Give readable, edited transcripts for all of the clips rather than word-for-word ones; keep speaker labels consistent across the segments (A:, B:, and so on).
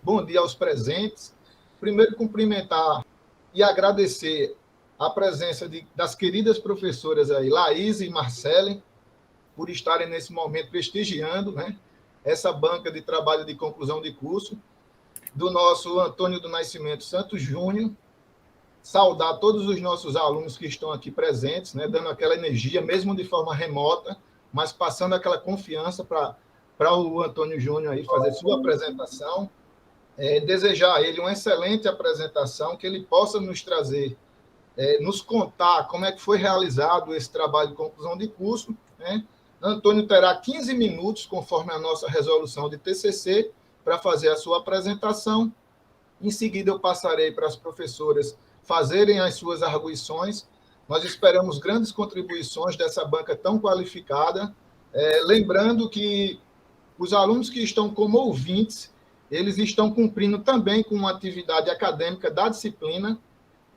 A: bom dia aos presentes. Primeiro, cumprimentar e agradecer a presença das queridas professoras aí, Laís e Marcele, por estarem nesse momento prestigiando, né, essa banca de trabalho de conclusão de curso, do nosso Antônio do Nascimento Santos Júnior, saudar todos os nossos alunos que estão aqui presentes, né, dando aquela energia, mesmo de forma remota, mas passando aquela confiança para o Antônio Júnior aí fazer sua apresentação. Desejar a ele uma excelente apresentação, que ele possa nos trazer, nos contar como é que foi realizado esse trabalho de conclusão de curso, né? Antônio terá 15 minutos, conforme a nossa resolução de TCC, para fazer a sua apresentação. Em seguida, eu passarei para as professoras fazerem as suas arguições. Nós esperamos grandes contribuições dessa banca tão qualificada. Lembrando que os alunos que estão como ouvintes, eles estão cumprindo também com uma atividade acadêmica da disciplina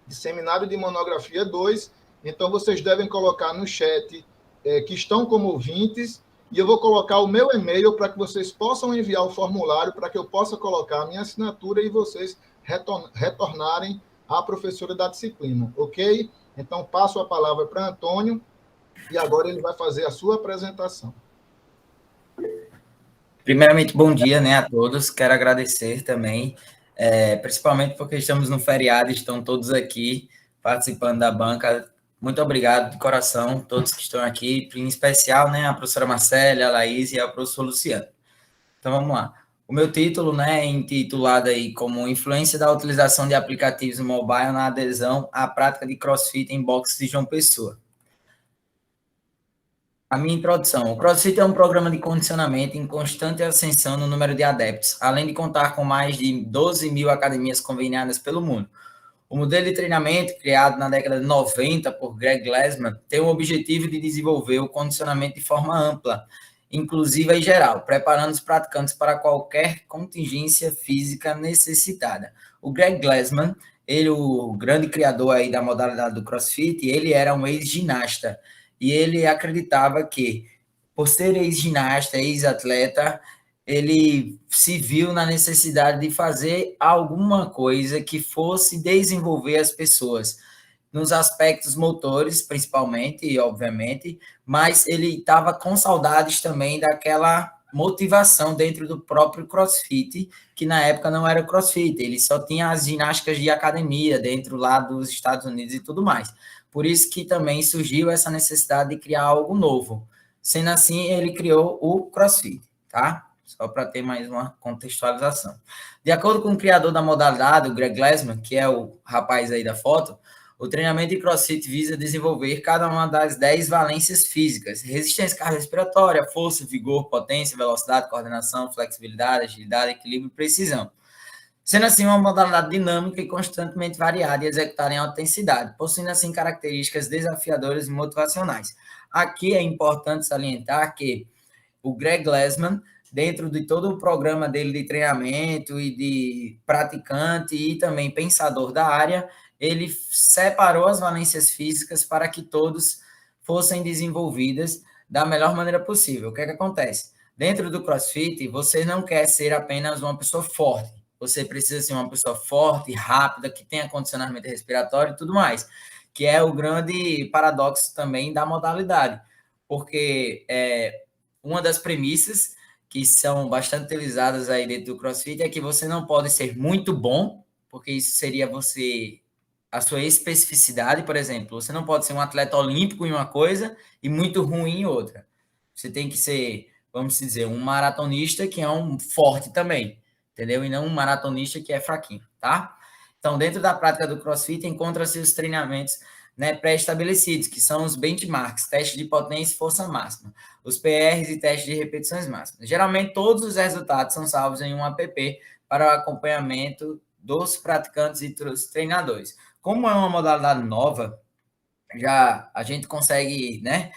A: de Seminário de Monografia 2. Então, vocês devem colocar no chat que estão como ouvintes, e eu vou colocar o meu e-mail para que vocês possam enviar o formulário para que eu possa colocar a minha assinatura e vocês retornarem à professora da disciplina, ok? Então, passo a palavra para Antônio, e agora ele vai fazer a sua apresentação.
B: Primeiramente, bom dia, né, a todos. Quero agradecer também, principalmente porque estamos no feriado, estão todos aqui participando da banca. Muito obrigado de coração, todos que estão aqui, em especial, né, a professora Marcela, a Laís e a professora Luciana. Então, vamos lá. O meu título, né, é intitulado aí como Influência da utilização de aplicativos mobile na adesão à prática de CrossFit em boxes de João Pessoa. A minha introdução. O CrossFit é um programa de condicionamento em constante ascensão no número de adeptos, além de contar com mais de 12 mil academias conveniadas pelo mundo. O modelo de treinamento, criado na década de 90 por Greg Glassman, tem o objetivo de desenvolver o condicionamento de forma ampla, inclusiva e geral, preparando os praticantes para qualquer contingência física necessitada. O Greg Glassman, ele, o grande criador aí da modalidade do CrossFit, ele era um ex-ginasta, e ele acreditava que, por ser ex-ginasta, ex-atleta, ele se viu na necessidade de fazer alguma coisa que fosse desenvolver as pessoas, nos aspectos motores, principalmente, e obviamente, mas ele estava com saudades também daquela motivação dentro do próprio CrossFit, que na época não era CrossFit, ele só tinha as ginásticas de academia dentro lá dos Estados Unidos e tudo mais. Por isso que também surgiu essa necessidade de criar algo novo. Sendo assim, ele criou o CrossFit, tá? Só para ter mais uma contextualização. De acordo com o criador da modalidade, o Greg Glassman, que é o rapaz aí da foto, o treinamento de CrossFit visa desenvolver cada uma das 10 valências físicas: resistência cardiorrespiratória, força, vigor, potência, velocidade, coordenação, flexibilidade, agilidade, equilíbrio e precisão. Sendo assim uma modalidade dinâmica e constantemente variada e executada em alta intensidade, possuindo assim características desafiadoras e motivacionais. Aqui é importante salientar que o Greg Glassman, dentro de todo o programa dele de treinamento e de praticante e também pensador da área, ele separou as valências físicas para que todos fossem desenvolvidas da melhor maneira possível. O que é que acontece? Dentro do CrossFit, você não quer ser apenas uma pessoa forte. Você precisa ser uma pessoa forte, rápida, que tenha condicionamento respiratório e tudo mais, que é o grande paradoxo também da modalidade, porque uma das premissas que são bastante utilizadas aí dentro do CrossFit é que você não pode ser muito bom, porque isso seria a sua especificidade, por exemplo. Você não pode ser um atleta olímpico em uma coisa e muito ruim em outra. Você tem que ser, vamos dizer, um maratonista que é um forte também, entendeu? E não um maratonista que é fraquinho, tá? Então, dentro da prática do CrossFit, encontra-se os treinamentos, né, pré-estabelecidos, que são os benchmarks, testes de potência e força máxima, os PRs e testes de repetições máximas. Geralmente, todos os resultados são salvos em um app para o acompanhamento dos praticantes e dos treinadores. Como é uma modalidade nova, já a gente consegue, né,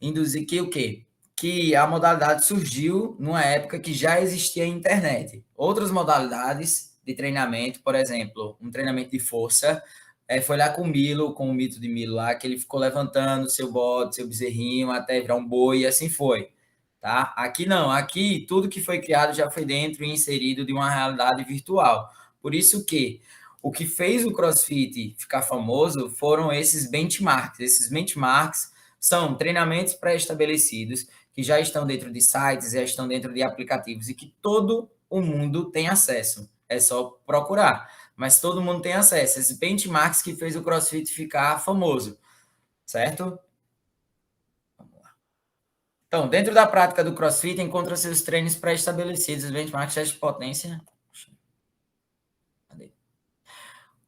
B: induzir que o quê? Que a modalidade surgiu numa época que já existia a internet. Outras modalidades de treinamento, por exemplo, um treinamento de força, foi lá com o Milo, com o mito de Milo lá, que ele ficou levantando seu bode, seu bezerrinho, até virar um boi, e assim foi. tá? Aqui não, aqui tudo que foi criado já foi dentro e inserido de uma realidade virtual. Por isso que o que fez o CrossFit ficar famoso foram esses benchmarks. Esses benchmarks são treinamentos pré-estabelecidos que já estão dentro de sites, já estão dentro de aplicativos e que todo o mundo tem acesso. É só procurar, mas todo mundo tem acesso. Esses benchmarks que fez o CrossFit ficar famoso, certo? Então, dentro da prática do CrossFit, encontra-se os treinos pré-estabelecidos, os benchmarks, testes de potência.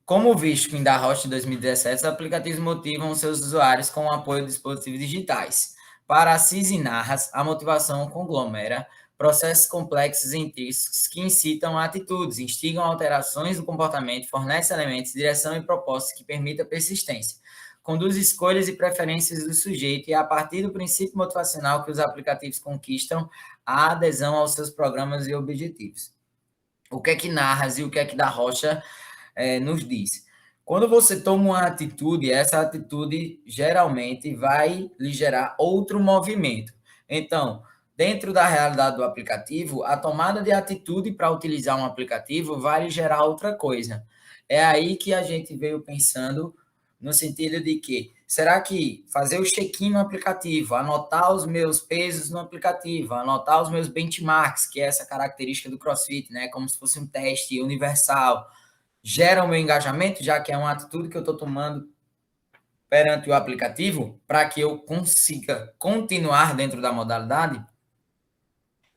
B: Como visto em Da Rocha em 2017, os aplicativos motivam seus usuários com o apoio de dispositivos digitais. Para Assis e Narras, a motivação conglomera processos complexos e intrínsecos que incitam a atitudes, instigam alterações do comportamento, fornecem elementos, direção e propósito que permitam a persistência. Conduz escolhas e preferências do sujeito e, a partir do princípio motivacional que os aplicativos conquistam, a adesão aos seus programas e objetivos. O que é que Narras e o que é que Da Rocha nos diz? Quando você toma uma atitude, essa atitude geralmente vai lhe gerar outro movimento. Então, dentro da realidade do aplicativo, a tomada de atitude para utilizar um aplicativo vai lhe gerar outra coisa. É aí que a gente veio pensando no sentido de que, será que fazer o check-in no aplicativo, anotar os meus pesos no aplicativo, anotar os meus benchmarks, que é essa característica do CrossFit, né, como se fosse um teste universal, gera o meu engajamento, já que é uma atitude que eu estou tomando perante o aplicativo, para que eu consiga continuar dentro da modalidade?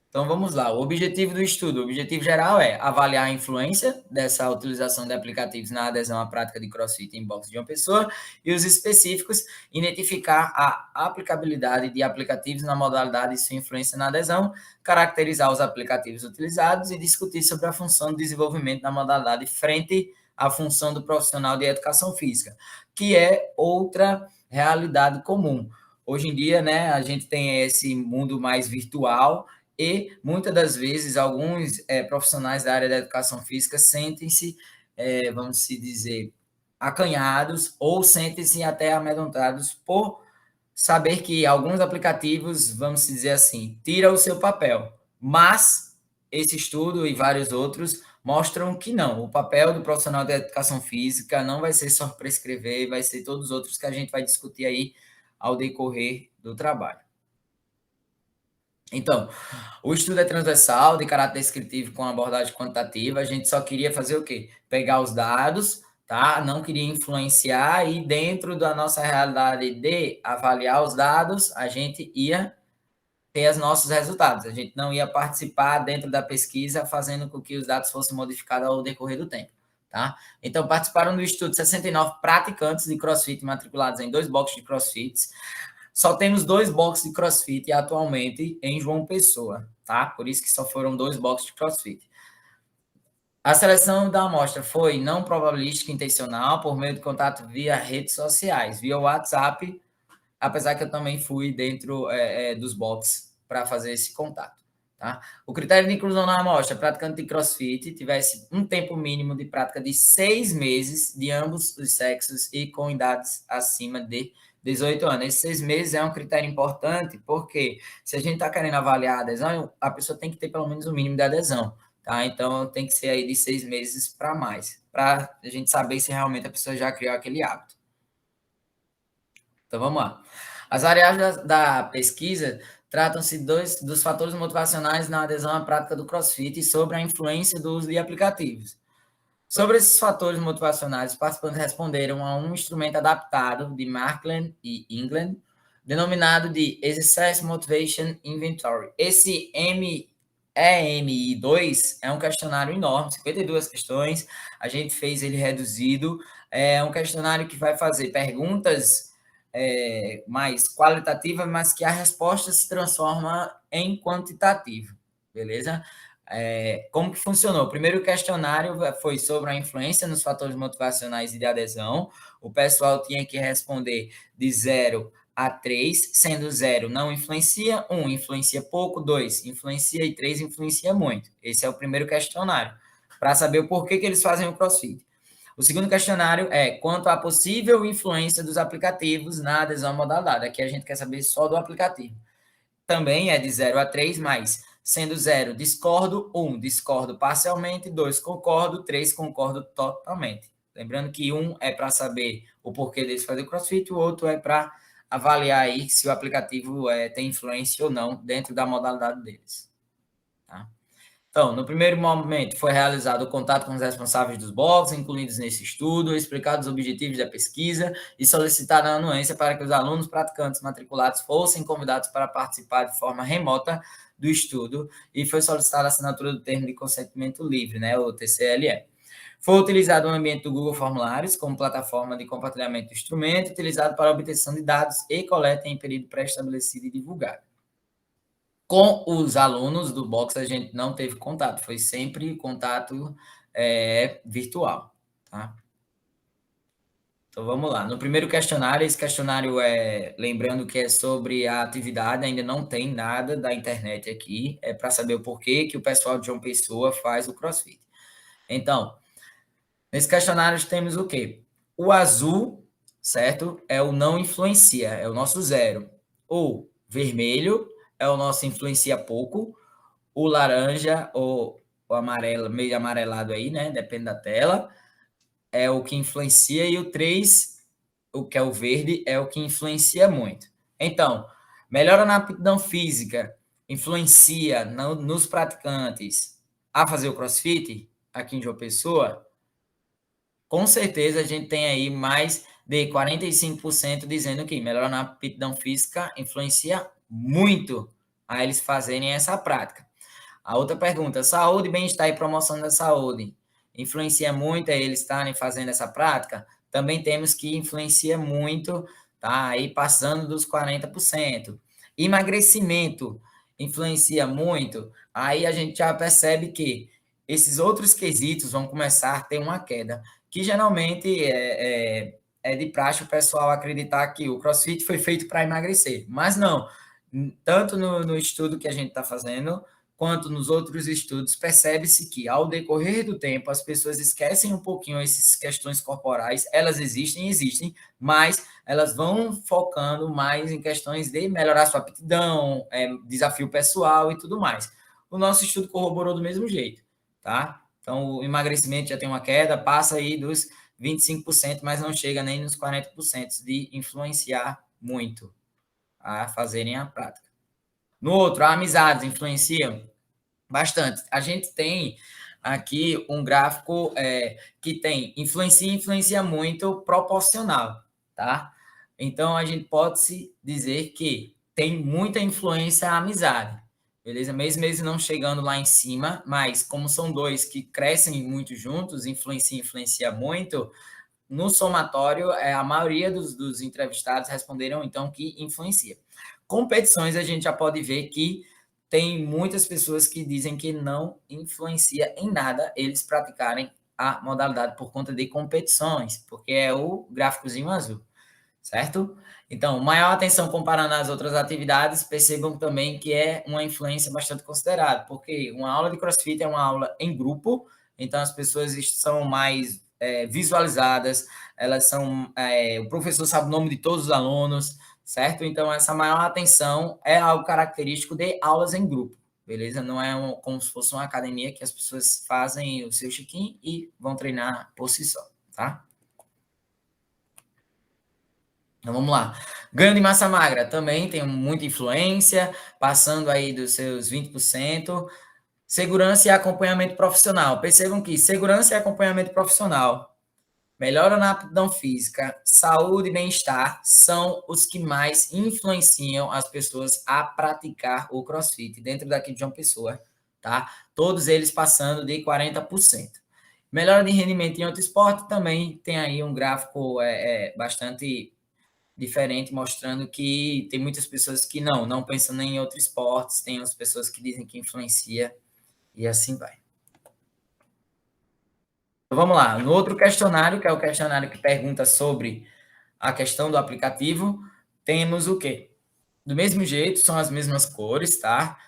B: Então, vamos lá. O objetivo do estudo, o objetivo geral é avaliar a influência dessa utilização de aplicativos na adesão à prática de CrossFit em box de uma pessoa e os específicos, identificar a aplicabilidade de aplicativos na modalidade e sua influência na adesão, caracterizar os aplicativos utilizados e discutir sobre a função de desenvolvimento da modalidade frente à função do profissional de educação física, que é outra realidade comum. Hoje em dia, né, a gente tem esse mundo mais virtual e, muitas das vezes, alguns profissionais da área da educação física sentem-se, vamos se dizer, acanhados ou sentem-se até amedrontados por saber que alguns aplicativos, vamos dizer assim, tiram o seu papel. Mas esse estudo e vários outros mostram que não. O papel do profissional da educação física não vai ser só prescrever, vai ser todos os outros que a gente vai discutir aí ao decorrer do trabalho. Então, o estudo é transversal, de caráter descritivo com abordagem quantitativa. A gente só queria fazer o quê? Pegar os dados, tá? Não queria influenciar e dentro da nossa realidade de avaliar os dados, a gente ia ter os nossos resultados. A gente não ia participar dentro da pesquisa fazendo com que os dados fossem modificados ao decorrer do tempo, tá? Então, participaram do estudo 69 praticantes de CrossFit matriculados em 2 boxes de CrossFit. Só temos 2 boxes de CrossFit atualmente em João Pessoa, tá? Por isso que só foram 2 boxes de CrossFit. A seleção da amostra foi não probabilística intencional por meio de contato via redes sociais, via WhatsApp, apesar que eu também fui dentro dos boxes para fazer esse contato, tá? O critério de inclusão na amostra, praticante de CrossFit, tivesse um tempo mínimo de prática de 6 meses de ambos os sexos e com idades acima de 18 anos. Esses 6 meses é um critério importante, porque se a gente está querendo avaliar a adesão, a pessoa tem que ter pelo menos o mínimo de adesão, tá? Então, tem que ser aí de 6 meses para mais, para a gente saber se realmente a pessoa já criou aquele hábito. Então, vamos lá. As variáveis da pesquisa tratam-se dos fatores motivacionais na adesão à prática do CrossFit e sobre a influência do uso de aplicativos. Sobre esses fatores motivacionais, os participantes responderam a um instrumento adaptado de Markland e England, denominado de Exercise Motivation Inventory. Esse EMI2 é um questionário enorme, 52 questões, a gente fez ele reduzido, é um questionário que vai fazer perguntas mais qualitativas, mas que a resposta se transforma em quantitativa, beleza? Como que funcionou? O primeiro questionário foi sobre a influência nos fatores motivacionais e de adesão. O pessoal tinha que responder de 0 a 3, sendo 0 não influencia, 1 influencia pouco, 2 influencia e 3 influencia muito. Esse é o primeiro questionário, para saber o porquê que eles fazem o CrossFit. O segundo questionário é quanto à possível influência dos aplicativos na adesão à modalidade. Aqui a gente quer saber só do aplicativo. também é de 0 a 3, mas sendo 0, discordo, 1, discordo parcialmente, 2, concordo, 3, concordo totalmente. Lembrando que 1 é para saber o porquê deles fazer o CrossFit, o outro é para avaliar aí se o aplicativo tem influência ou não dentro da modalidade deles. Tá? Então, no primeiro momento, foi realizado o contato com os responsáveis dos boxes, incluídos nesse estudo, explicados os objetivos da pesquisa e solicitada a anuência para que os alunos praticantes matriculados fossem convidados para participar de forma remota do estudo e foi solicitada a assinatura do termo de consentimento livre, né, o TCLE. Foi utilizado o ambiente do Google Formulários como plataforma de compartilhamento do instrumento, utilizado para obtenção de dados e coleta em período pré-estabelecido e divulgado. Com os alunos do box, a gente não teve contato, foi sempre contato virtual. Tá? Então, vamos lá. No primeiro questionário, esse questionário lembrando que é sobre a atividade, ainda não tem nada da internet aqui, é para saber o porquê que o pessoal de João Pessoa faz o CrossFit. Então, nesse questionário temos o quê? O azul, certo? É o não influencia, é o nosso 0. O vermelho é o nosso influencia pouco. O laranja ou o amarelo, meio amarelado aí, né? Depende da tela. É o que influencia. E o 3, o que é o verde, é o que influencia muito. Então, melhora na aptidão física, influencia nos praticantes a fazer o CrossFit aqui em João Pessoa? Com certeza a gente tem aí mais de 45% dizendo que melhora na aptidão física influencia muito a eles fazerem essa prática. A outra pergunta, saúde, bem-estar e promoção da saúde, influencia muito a eles estarem fazendo essa prática? Também temos que influencia muito, tá? Aí passando dos 40%. Emagrecimento influencia muito, aí a gente já percebe que esses outros quesitos vão começar a ter uma queda, que geralmente é de praxe o pessoal acreditar que o CrossFit foi feito para emagrecer, mas não, tanto no estudo que a gente está fazendo, quanto nos outros estudos, percebe-se que, ao decorrer do tempo, as pessoas esquecem um pouquinho essas questões corporais, elas existem, mas elas vão focando mais em questões de melhorar sua aptidão, desafio pessoal e tudo mais. O nosso estudo corroborou do mesmo jeito, tá? Então, o emagrecimento já tem uma queda, passa aí dos 25%, mas não chega nem nos 40% de influenciar muito a fazerem a prática. No outro, a amizades influenciam bastante. A gente tem aqui um gráfico que tem influencia muito proporcional, tá? Então, a gente pode se dizer que tem muita influência a amizade, beleza? Mesmo eles não chegando lá em cima, mas como são dois que crescem muito juntos, influencia muito, no somatório, a maioria dos entrevistados responderam, então, que influencia. Competições, a gente já pode ver que tem muitas pessoas que dizem que não influencia em nada eles praticarem a modalidade por conta de competições, porque é o gráficozinho azul, certo? Então, maior atenção comparando as outras atividades, percebam também que é uma influência bastante considerada, porque uma aula de CrossFit é uma aula em grupo, então as pessoas são mais visualizadas, elas são, o professor sabe o nome de todos os alunos, certo? Então, essa maior atenção é algo característico de aulas em grupo, beleza? Não é como se fosse uma academia que as pessoas fazem o seu check-in e vão treinar por si só, tá? Então, vamos lá. Ganho de massa magra também tem muita influência, passando aí dos seus 20%. Segurança e acompanhamento profissional. Percebam que segurança e acompanhamento profissional, melhora na aptidão física, saúde e bem-estar são os que mais influenciam as pessoas a praticar o CrossFit dentro daqui de João Pessoa, tá? Todos eles passando de 40%. Melhora de rendimento em outro esporte também tem aí um gráfico bastante diferente, mostrando que tem muitas pessoas que não pensam nem em outros esportes, tem as pessoas que dizem que influencia, e assim vai. Então, vamos lá, no outro questionário, que é o questionário que pergunta sobre a questão do aplicativo, temos o quê? Do mesmo jeito, são as mesmas cores, tá?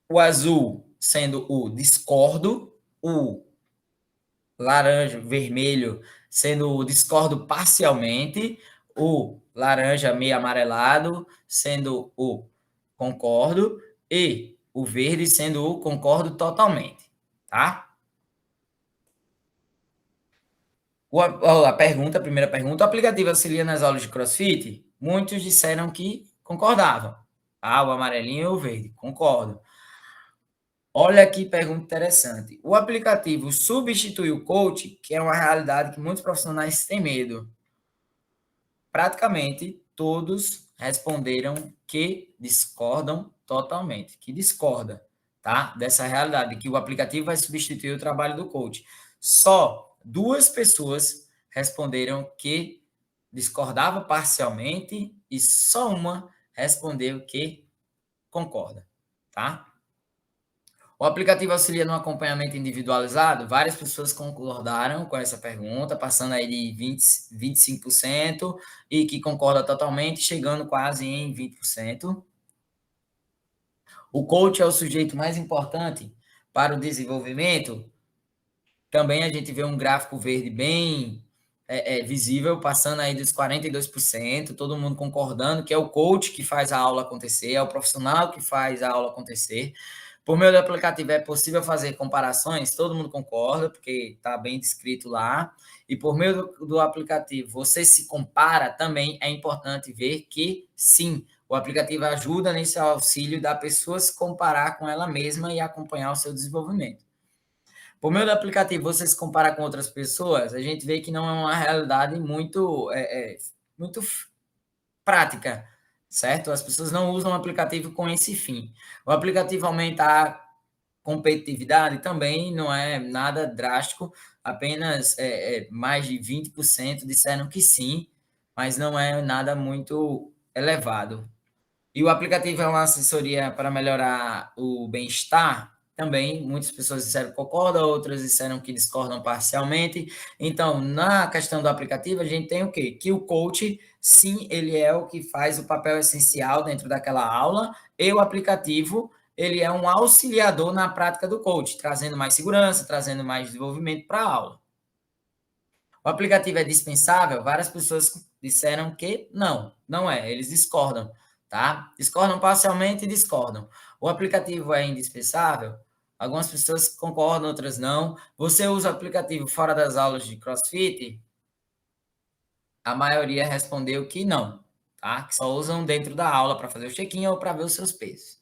B: O azul sendo o discordo, o laranja, vermelho sendo o discordo parcialmente, o laranja meio amarelado sendo o concordo, e o verde sendo o concordo totalmente, tá? A primeira pergunta, o aplicativo auxilia nas aulas de CrossFit? Muitos disseram que concordavam. Ah, o amarelinho e o verde, concordo. Olha que pergunta interessante. O aplicativo substituiu o coach, que é uma realidade que muitos profissionais têm medo. Praticamente todos responderam que discordam totalmente, que discorda, tá? Dessa realidade, que o aplicativo vai substituir o trabalho do coach. Só 2 pessoas responderam que discordava parcialmente e só uma respondeu que concorda, tá? O aplicativo auxilia no acompanhamento individualizado? Várias pessoas concordaram com essa pergunta, passando aí de 25%, e que concorda totalmente, chegando quase em 20%. O coach é o sujeito mais importante para o desenvolvimento? Também a gente vê um gráfico verde bem visível, passando aí dos 42%, todo mundo concordando que é o coach que faz a aula acontecer, é o profissional que faz a aula acontecer. Por meio do aplicativo é possível fazer comparações, todo mundo concorda, porque está bem descrito lá. E por meio do aplicativo, você se compara também, é importante ver que, sim, o aplicativo ajuda nesse auxílio da pessoa se comparar com ela mesma e acompanhar o seu desenvolvimento. Por meio do aplicativo, você se compara com outras pessoas, a gente vê que não é uma realidade muito prática, certo? As pessoas não usam o aplicativo com esse fim. O aplicativo aumenta a competitividade? Também não é nada drástico, apenas mais de 20% disseram que sim, mas não é nada muito elevado. E o aplicativo é uma assessoria para melhorar o bem-estar? Também, muitas pessoas disseram que concordam, outras disseram que discordam parcialmente. Então, na questão do aplicativo, a gente tem o quê? Que o coach, sim, ele é o que faz o papel essencial dentro daquela aula, e o aplicativo, ele é um auxiliador na prática do coach, trazendo mais segurança, trazendo mais desenvolvimento para a aula. O aplicativo é dispensável? Várias pessoas disseram que não é, eles discordam, tá? Discordam parcialmente e discordam. O aplicativo é indispensável? Algumas pessoas concordam, outras não. Você usa o aplicativo fora das aulas de CrossFit? A maioria respondeu que não, tá? Que só usam dentro da aula para fazer o check-in ou para ver os seus pesos.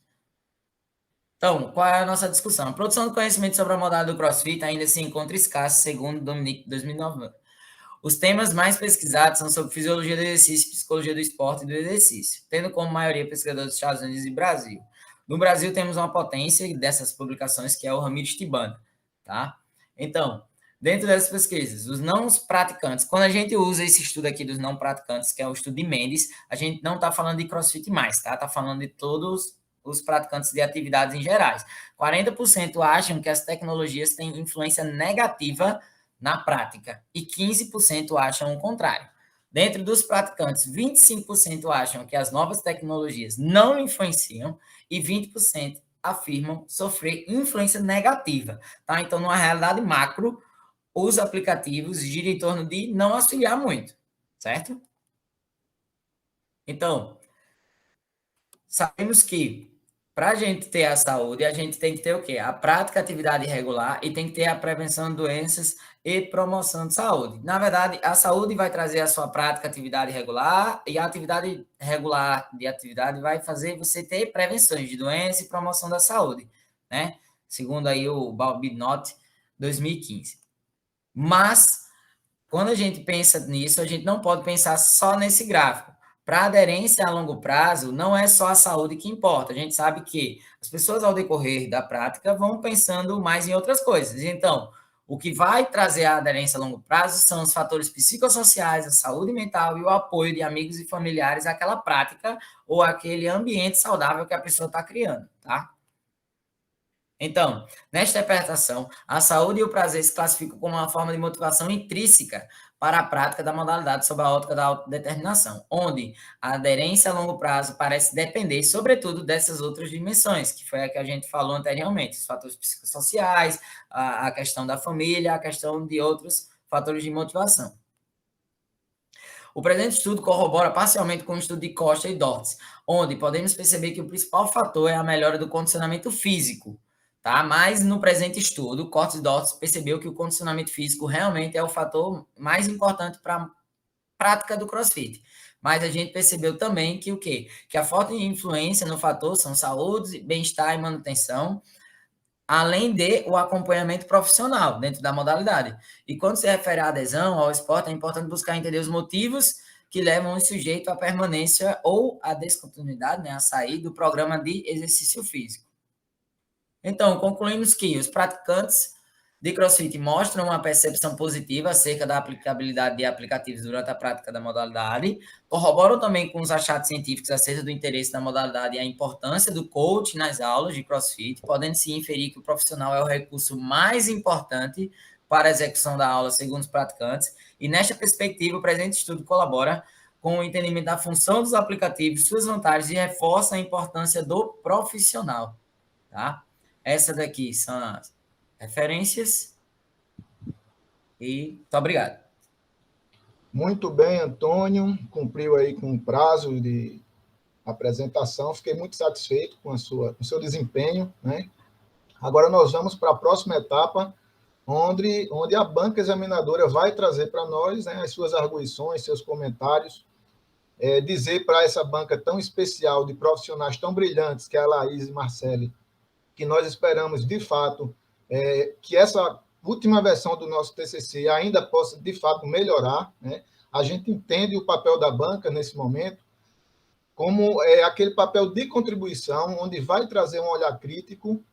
B: Então, qual é a nossa discussão? A produção de conhecimento sobre a modalidade do CrossFit ainda se encontra escassa, segundo Dominique 2009. Os temas mais pesquisados são sobre fisiologia do exercício, psicologia do esporte e do exercício, tendo como maioria pesquisadores dos Estados Unidos e Brasil. No Brasil, temos uma potência dessas publicações, que é o Ramires Tibano, tá? Então, dentro dessas pesquisas, os não praticantes, quando a gente usa esse estudo aqui dos não praticantes, que é o estudo de Mendes, a gente não está falando de CrossFit mais, tá? Está falando de todos os praticantes de atividades em gerais. 40% acham que as tecnologias têm influência negativa na prática, e 15% acham o contrário. Dentro dos praticantes, 25% acham que as novas tecnologias não influenciam e 20% afirmam sofrer influência negativa. Tá? Então, numa realidade macro, os aplicativos giram em torno de não auxiliar muito, certo? Então, sabemos que para a gente ter a saúde, a gente tem que ter o quê? A prática, atividade regular, e tem que ter a prevenção de doenças e promoção de saúde. Na verdade, a saúde vai trazer a sua prática, atividade regular, e a atividade regular de atividade vai fazer você ter prevenções de doença e promoção da saúde, né? Segundo aí o Balbinot 2015. Mas, quando a gente pensa nisso, a gente não pode pensar só nesse gráfico. Para aderência a longo prazo, não é só a saúde que importa. A gente sabe que as pessoas, ao decorrer da prática, vão pensando mais em outras coisas. Então, o que vai trazer a aderência a longo prazo são os fatores psicossociais, a saúde mental e o apoio de amigos e familiares àquela prática ou àquele ambiente saudável que a pessoa está criando, tá? Então, nesta interpretação, a saúde e o prazer se classificam como uma forma de motivação intrínseca para a prática da modalidade sob a ótica da autodeterminação, onde a aderência a longo prazo parece depender, sobretudo, dessas outras dimensões, que foi a que a gente falou anteriormente, os fatores psicossociais, a questão da família, a questão de outros fatores de motivação. O presente estudo corrobora parcialmente com o estudo de Costa e Dortz, onde podemos perceber que o principal fator é a melhora do condicionamento físico, tá? Mas no presente estudo, Costa e Dortz percebeu que o condicionamento físico realmente é o fator mais importante para a prática do CrossFit. Mas a gente percebeu também que o quê? Que a forte influência no fator são saúde, bem-estar e manutenção, além de o acompanhamento profissional dentro da modalidade. E quando se refere à adesão ao esporte, é importante buscar entender os motivos que levam o sujeito à permanência ou à descontinuidade, né, a sair do programa de exercício físico. Então, concluímos que os praticantes de CrossFit mostram uma percepção positiva acerca da aplicabilidade de aplicativos durante a prática da modalidade, corroboram também com os achados científicos acerca do interesse da modalidade e a importância do coach nas aulas de CrossFit, podendo-se inferir que o profissional é o recurso mais importante para a execução da aula, segundo os praticantes, e nesta perspectiva, o presente estudo colabora com o entendimento da função dos aplicativos, suas vantagens e reforça a importância do profissional, tá? Essa daqui são as referências e muito obrigado.
A: Muito bem, Antônio, cumpriu aí com o prazo de apresentação, fiquei muito satisfeito com o seu desempenho, né? Agora nós vamos para a próxima etapa, onde a banca examinadora vai trazer para nós, né, as suas arguições, seus comentários, dizer para essa banca tão especial, de profissionais tão brilhantes, que é a Laís e Marcele, que nós esperamos, de fato, que essa última versão do nosso TCC ainda possa, de fato, melhorar, né? A gente entende o papel da banca nesse momento como aquele papel de contribuição, onde vai trazer um olhar crítico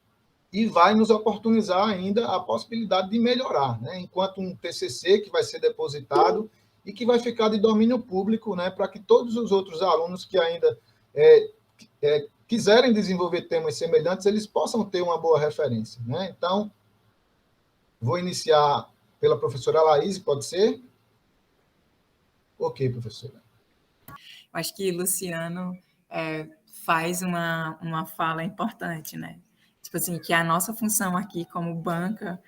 A: e vai nos oportunizar ainda a possibilidade de melhorar, né? Enquanto um TCC que vai ser depositado e que vai ficar de domínio público, né? Para que todos os outros alunos que ainda quiserem desenvolver temas semelhantes, eles possam ter uma boa referência, né? Então, vou iniciar pela professora Laís, pode ser? Ok, professora.
C: Acho que Luciano faz uma fala importante, né? Tipo assim, que a nossa função aqui como banca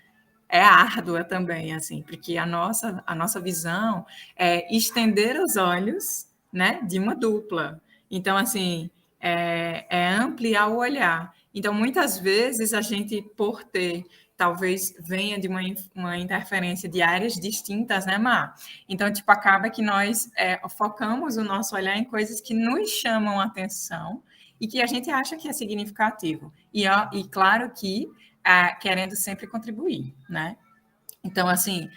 C: é árdua também, assim, porque a nossa visão é estender os olhos, né, de uma dupla. Então, assim, é ampliar o olhar. Então, muitas vezes, a gente, por ter, talvez venha de uma interferência de áreas distintas, né, Mar? Então, tipo, acaba que nós focamos o nosso olhar em coisas que nos chamam a atenção e que a gente acha que é significativo. E claro que querendo sempre contribuir, né? Então, assim,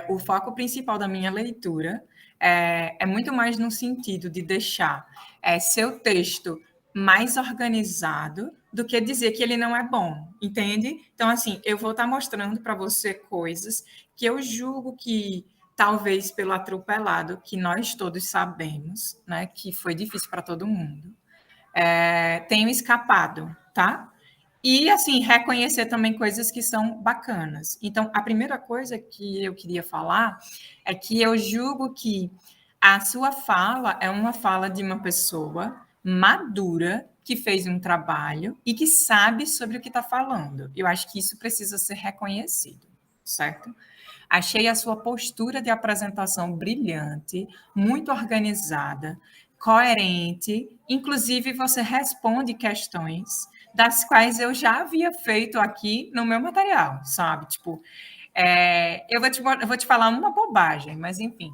C: o foco principal da minha leitura é muito mais no sentido de deixar seu texto mais organizado do que dizer que ele não é bom, entende? Então, assim, eu vou estar mostrando para você coisas que eu julgo que, talvez pelo atropelado, que nós todos sabemos, né, que foi difícil para todo mundo, tenho escapado, tá? E, assim, reconhecer também coisas que são bacanas. Então, a primeira coisa que eu queria falar é que eu julgo que a sua fala é uma fala de uma pessoa madura que fez um trabalho e que sabe sobre o que está falando. Eu acho que isso precisa ser reconhecido, certo? Achei a sua postura de apresentação brilhante, muito organizada, coerente, inclusive você responde questões das quais eu já havia feito aqui no meu material, sabe? Tipo, eu vou te falar uma bobagem, mas enfim.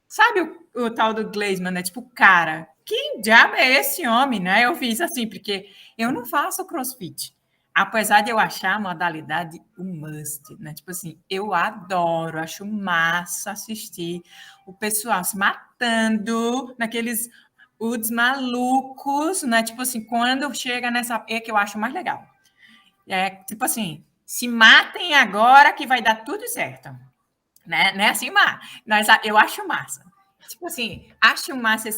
C: Sabe o tal do Gleisman, né? Tipo, cara, quem diabo é esse homem, né? Eu fiz assim, porque eu não faço crossfit. Apesar de eu achar a modalidade um must, né? Tipo assim, eu adoro, acho massa assistir o pessoal se matando naqueles UDs malucos, né? Tipo assim, quando chega nessa... É que eu acho mais legal. Tipo assim, se matem agora que vai dar tudo certo. Né? Não é assim, mas eu acho massa. Tipo assim, acho massa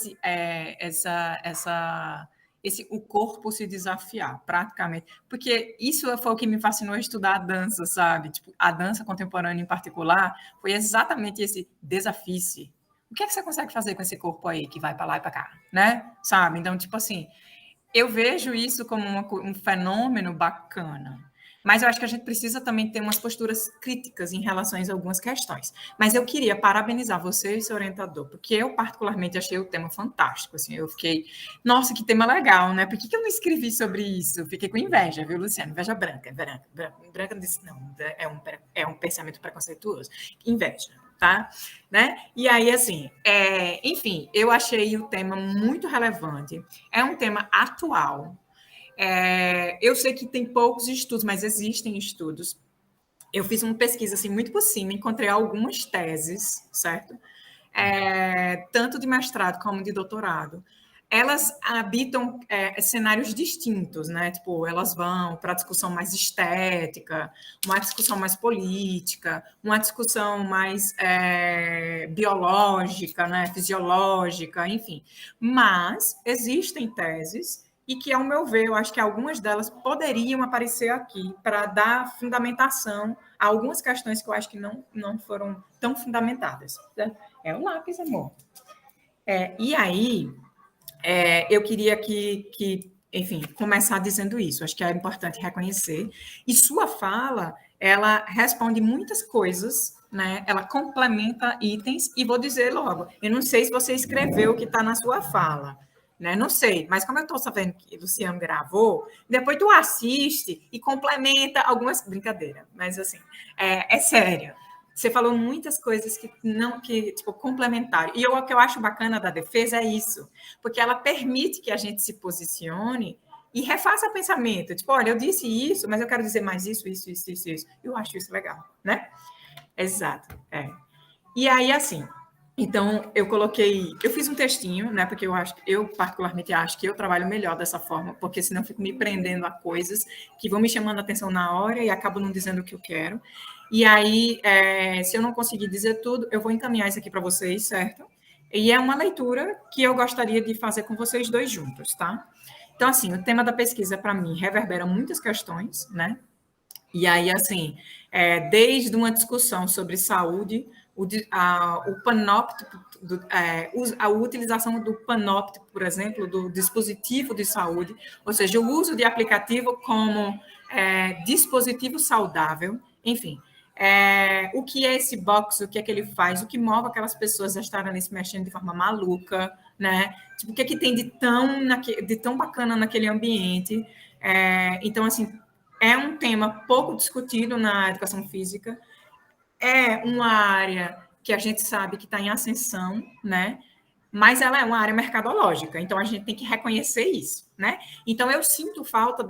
C: o corpo se desafiar, praticamente. Porque isso foi o que me fascinou a estudar a dança, sabe? Tipo, a dança contemporânea em particular foi exatamente esse desafio. O que é que você consegue fazer com esse corpo aí que vai para lá e para cá, né? Sabe? Então, tipo assim, eu vejo isso como um fenômeno bacana. Mas eu acho que a gente precisa também ter umas posturas críticas em relação a algumas questões. Mas eu queria parabenizar você e seu orientador, porque eu particularmente achei o tema fantástico. Assim, eu fiquei, nossa, que tema legal, né? Por que eu não escrevi sobre isso? Fiquei com inveja, viu, Luciano? Inveja branca, branca disse, não, é um pensamento preconceituoso. Inveja, tá? Né? E aí, assim, enfim, eu achei o tema muito relevante. É um tema atual. Eu sei que tem poucos estudos, mas existem estudos. Eu fiz uma pesquisa assim muito por cima, encontrei algumas teses, certo? Tanto de mestrado como de doutorado. Elas habitam cenários distintos, né? Tipo, elas vão para a discussão mais estética, uma discussão mais política, uma discussão mais biológica, né? Fisiológica, enfim. Mas existem teses e que, ao meu ver, eu acho que algumas delas poderiam aparecer aqui para dar fundamentação a algumas questões que eu acho que não foram tão fundamentadas. Certo? É o lápis, amor. E aí, eu queria enfim, começar dizendo isso. Acho que é importante reconhecer. E sua fala, ela responde muitas coisas, né? Ela complementa itens. E vou dizer logo, eu não sei se você escreveu o que está na sua fala, né? Não sei, mas como eu estou sabendo que o Luciano gravou, depois tu assiste e complementa algumas... Brincadeira, mas assim, é sério. Você falou muitas coisas tipo, complementares. E o que eu acho bacana da defesa é isso, porque ela permite que a gente se posicione e refaça o pensamento. Tipo, olha, eu disse isso, mas eu quero dizer mais isso. Eu acho isso legal, né? Exato. E aí, assim, então eu fiz um textinho, né? Porque eu particularmente acho que eu trabalho melhor dessa forma, porque senão eu fico me prendendo a coisas que vão me chamando a atenção na hora e acabo não dizendo o que eu quero. E aí, se eu não conseguir dizer tudo, eu vou encaminhar isso aqui para vocês, certo? E é uma leitura que eu gostaria de fazer com vocês dois juntos, tá? Então, assim, o tema da pesquisa, para mim, reverbera muitas questões, né? E aí, assim, desde uma discussão sobre saúde, o panóptico, a utilização do panóptico, por exemplo, do dispositivo de saúde, ou seja, o uso de aplicativo como dispositivo saudável, enfim. O que é esse box, o que é que ele faz, o que move aquelas pessoas a estarem ali se mexendo de forma maluca, né? Tipo, o que é que tem de tão bacana naquele ambiente? Então, assim, é um tema pouco discutido na educação física, é uma área que a gente sabe que está em ascensão, né? Mas ela é uma área mercadológica, então a gente tem que reconhecer isso, né? Então eu sinto falta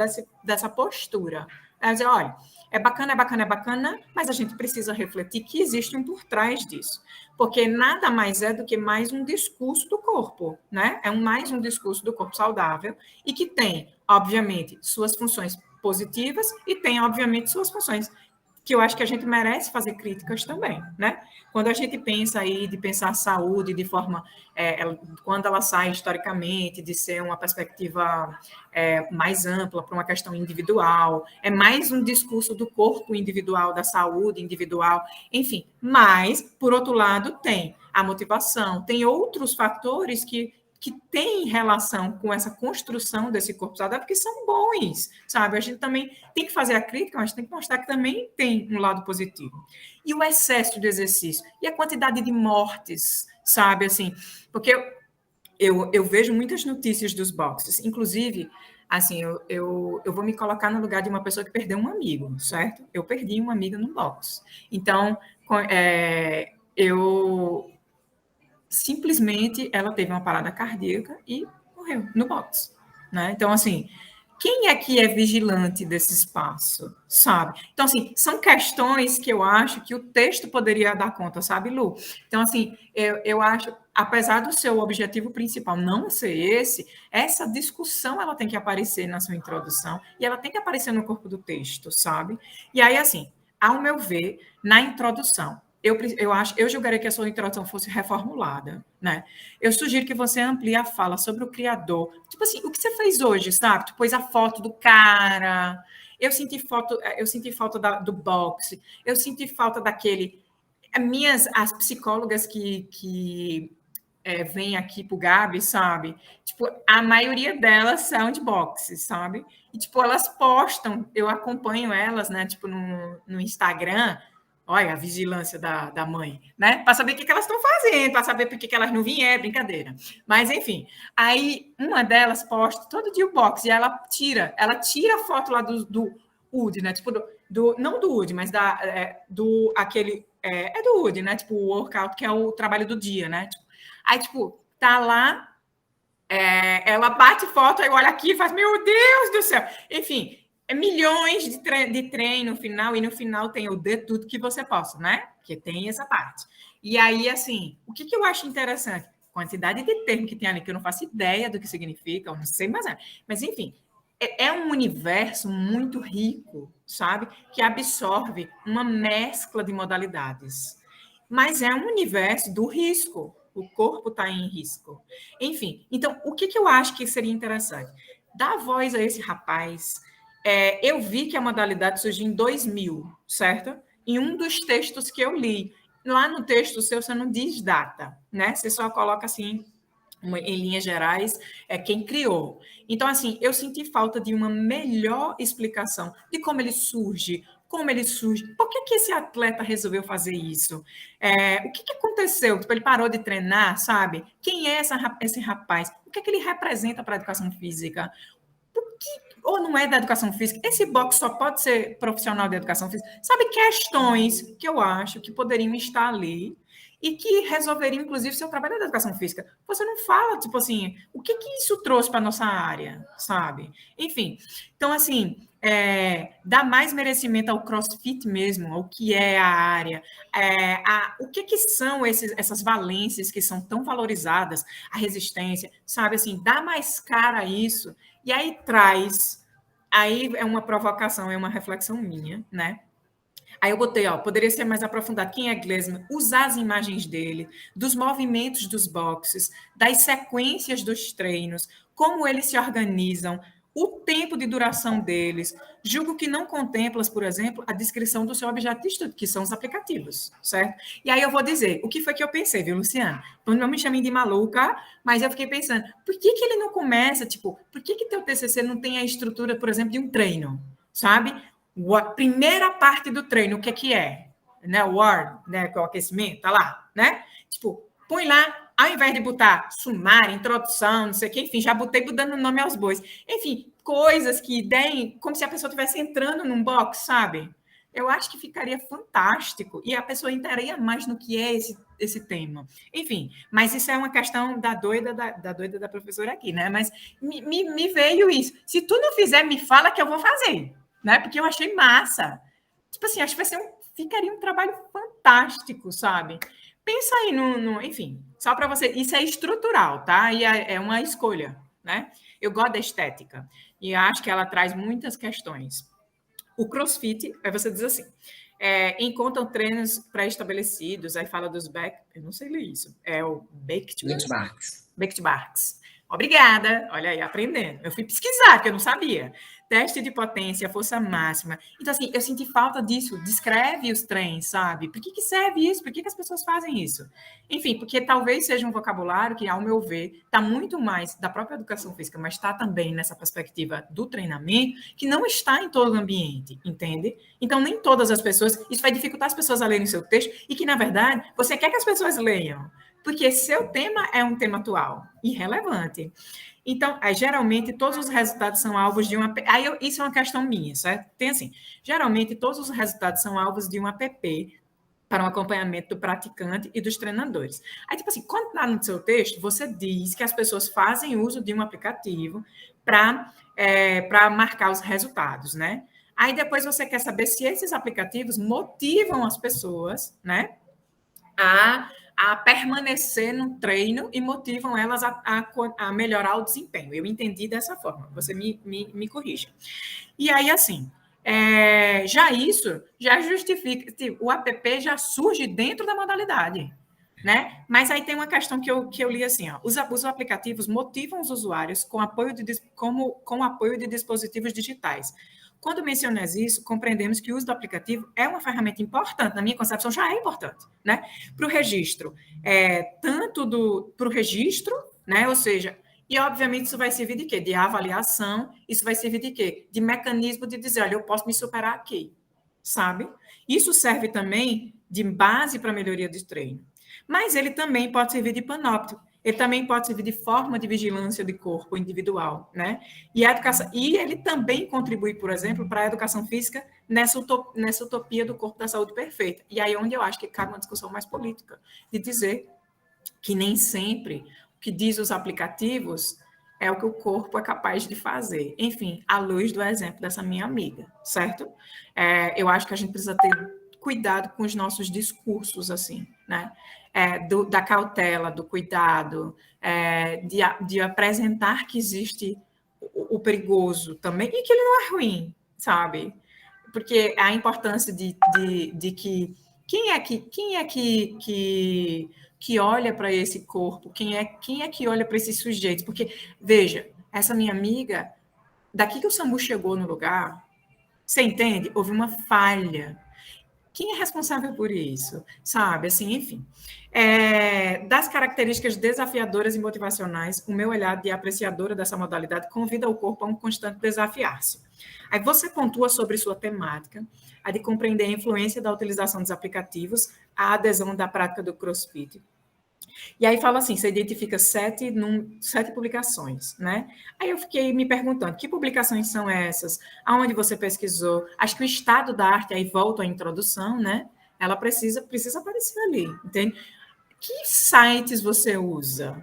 C: dessa postura. Dizer, olha, é bacana, mas a gente precisa refletir que existe um por trás disso, porque nada mais é do que mais um discurso do corpo, né? Mais um discurso do corpo saudável e que tem, obviamente, suas funções positivas e tem, obviamente, suas funções que eu acho que a gente merece fazer críticas também, né? Quando a gente pensa aí de pensar a saúde de forma, quando ela sai historicamente de ser uma perspectiva mais ampla para uma questão individual, é mais um discurso do corpo individual, da saúde individual, enfim. Mas, por outro lado, tem a motivação, tem outros fatores que têm relação com essa construção desse corpo saudável, porque são bons, sabe? A gente também tem que fazer a crítica, mas tem que mostrar que também tem um lado positivo. E o excesso de exercício, e a quantidade de mortes, sabe? Assim, porque eu vejo muitas notícias dos boxes, inclusive, assim, eu vou me colocar no lugar de uma pessoa que perdeu um amigo, certo? Eu perdi uma amiga no boxe. Então, simplesmente ela teve uma parada cardíaca e morreu no box, né? Então, assim, quem é que é vigilante desse espaço, sabe? Então, assim, são questões que eu acho que o texto poderia dar conta, sabe, Lu? Então, assim, eu acho, apesar do seu objetivo principal não ser esse, essa discussão ela tem que aparecer na sua introdução e ela tem que aparecer no corpo do texto, sabe? E aí, assim, ao meu ver, na introdução, eu julgaria que a sua introdução fosse reformulada, né? Eu sugiro que você amplie a fala sobre o criador. Tipo assim, o que você fez hoje, sabe? Tu pôs a foto do cara. Eu senti falta do boxe. Eu senti falta daquele. As psicólogas que vem aqui pro Gabi, sabe? Tipo, a maioria delas são de boxe, sabe? E, tipo, elas postam, eu acompanho elas, né? Tipo, no Instagram, olha a vigilância da mãe, né? Para saber o que elas estão fazendo, para saber por que elas não vieram, brincadeira. Mas, enfim, aí uma delas posta todo dia o boxe e ela tira a foto lá do Wood, né? Tipo, não do Wood, mas do aquele... do Wood, né? Tipo, o workout, que é o trabalho do dia, né? Aí, tipo, tá lá, ela bate foto, aí olha aqui e faz, meu Deus do céu. Enfim, milhões de treino no final, e no final tem o de tudo que você possa, né? Que tem essa parte. E aí, assim, o que eu acho interessante? Quantidade de termo que tem ali, que eu não faço ideia do que significa, eu não sei mais nada. Mas, enfim, é um universo muito rico, sabe? Que absorve uma mescla de modalidades. Mas é um universo do risco. O corpo está em risco. Enfim, então, o que eu acho que seria interessante? Dar voz a esse rapaz. Eu vi que a modalidade surgiu em 2000, certo? Em um dos textos que eu li. Lá no texto seu, você não diz data, né? Você só coloca assim, em linhas gerais, quem criou. Então, assim, eu senti falta de uma melhor explicação de como ele surge, por que esse atleta resolveu fazer isso? O que aconteceu? Tipo, ele parou de treinar, sabe? Quem é esse rapaz? O que ele representa para a educação física? Ou não é da educação física? Esse boxe só pode ser profissional de educação física? Sabe, questões que eu acho que poderiam estar ali e que resolveriam, inclusive, seu trabalho da educação física. Você não fala, tipo assim, o que isso trouxe para a nossa área, sabe? Enfim, então, assim, dá mais merecimento ao CrossFit mesmo, ao que é a área, o que são essas valências que são tão valorizadas, a resistência, sabe? Assim, dá mais cara a isso. E aí aí é uma provocação, é uma reflexão minha, né? Aí eu botei, poderia ser mais aprofundado. Quem é Glesman? Usar as imagens dele, dos movimentos dos boxes, das sequências dos treinos, como eles se organizam, o tempo de duração deles. Julgo que não contemplas, por exemplo, a descrição do seu objeto de estudo, que são os aplicativos, certo? E aí eu vou dizer, o que foi que eu pensei, viu, Luciana? Não me chamem de maluca, mas eu fiquei pensando, por que ele não começa, tipo, por que teu TCC não tem a estrutura, por exemplo, de um treino, sabe? A primeira parte do treino, o que é? Né? O word, né? Que é o aquecimento, tá lá, né? Tipo, põe lá, ao invés de botar sumário, introdução, não sei o que, enfim, já botei dando nome aos bois. Enfim, coisas que deem como se a pessoa estivesse entrando num box, sabe? Eu acho que ficaria fantástico e a pessoa entraria mais no que é esse tema. Enfim, mas isso é uma questão da doida da professora aqui, né? Mas me veio isso. Se tu não fizer, me fala que eu vou fazer. Né? Porque eu achei massa. Tipo assim, acho que ficaria um trabalho fantástico, sabe? Pensa aí enfim, só para você, isso é estrutural, tá? E é uma escolha, né? Eu gosto da estética e acho que ela traz muitas questões. O CrossFit, aí você diz assim, encontram treinos pré-estabelecidos, aí fala dos eu não sei ler isso, o Benchmarks. Obrigada, olha aí, aprendendo. Eu fui pesquisar, porque eu não sabia. Teste de potência, força máxima. Então, assim, eu senti falta disso. Descreve os treinos, sabe? Por que serve isso? Por que as pessoas fazem isso? Enfim, porque talvez seja um vocabulário que, ao meu ver, está muito mais da própria educação física, mas está também nessa perspectiva do treinamento, que não está em todo o ambiente, entende? Então, nem todas as pessoas... Isso vai dificultar as pessoas a lerem o seu texto e que, na verdade, você quer que as pessoas leiam. Porque seu tema é um tema atual e relevante. Então, geralmente, todos os resultados são alvos de uma... isso é uma questão minha, certo? Tem assim, geralmente, todos os resultados são alvos de um app para um acompanhamento do praticante e dos treinadores. Aí, tipo assim, quando está no seu texto, você diz que as pessoas fazem uso de um aplicativo para marcar os resultados, né? Aí, depois, você quer saber se esses aplicativos motivam as pessoas, né? A permanecer no treino e motivam elas a melhorar o desempenho. Eu entendi dessa forma, você me corrija. E aí, assim, já justifica, tipo, o app já surge dentro da modalidade, né? Mas aí tem uma questão que eu li assim, os aplicativos motivam os usuários com apoio de dispositivos digitais. quando mencionas isso, compreendemos que o uso do aplicativo é uma ferramenta importante, na minha concepção já é importante, né? Para o registro, para o registro, né? Ou seja, e obviamente isso vai servir de quê? De avaliação, isso vai servir de quê? De mecanismo de dizer, olha, eu posso me superar aqui, sabe? Isso serve também de base para a melhoria do treino. Mas ele também pode servir de panóptico, ele também pode servir de forma de vigilância de corpo individual, né? E ele também contribui, por exemplo, para a educação física nessa utopia do corpo da saúde perfeita. E aí é onde eu acho que cabe uma discussão mais política, de dizer que nem sempre o que diz os aplicativos é o que o corpo é capaz de fazer. Enfim, à luz do exemplo dessa minha amiga, certo? Eu acho que a gente precisa ter cuidado com os nossos discursos, assim, né? Da cautela, do cuidado, de apresentar que existe o perigoso também, e que ele não é ruim, sabe? Porque a importância de que quem é que olha para esse corpo, quem é que olha para esses sujeitos, porque, veja, essa minha amiga, daqui que o SAMU chegou no lugar, você entende? Houve uma falha. Quem é responsável por isso? Sabe, assim, enfim. Das características desafiadoras e motivacionais, o meu olhar de apreciadora dessa modalidade convida o corpo a um constante desafiar-se. Aí você pontua sobre sua temática, a de compreender a influência da utilização dos aplicativos, a adesão da prática do CrossFit. E aí fala assim, você identifica 7 publicações, né? Aí eu fiquei me perguntando, que publicações são essas? Aonde você pesquisou? Acho que o estado da arte, aí volta à introdução, né? Ela precisa aparecer ali, entende? Que sites você usa?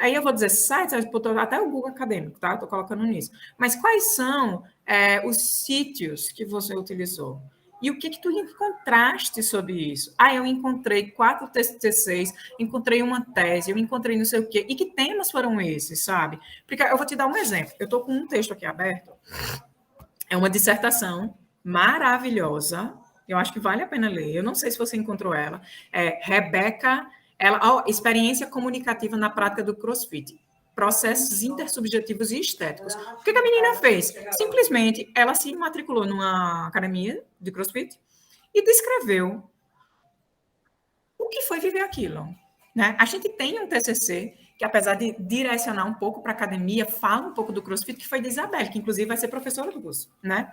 C: Aí eu vou dizer sites, até o Google Acadêmico, tá? Estou colocando nisso. Mas quais são os sítios que você utilizou? E o que tu encontraste sobre isso? Eu encontrei 4 TCCs, encontrei uma tese, eu encontrei não sei o quê. E que temas foram esses, sabe? Porque eu vou te dar um exemplo. Eu estou com um texto aqui aberto. É uma dissertação maravilhosa. Eu acho que vale a pena ler. Eu não sei se você encontrou ela. Rebeca, experiência comunicativa na prática do CrossFit. Processos intersubjetivos e estéticos. O que a menina fez? Simplesmente, ela se matriculou numa academia de CrossFit e descreveu o que foi viver aquilo, né? A gente tem um TCC que, apesar de direcionar um pouco para a academia, fala um pouco do CrossFit, que foi de Isabelle, que inclusive vai ser professora do curso, né?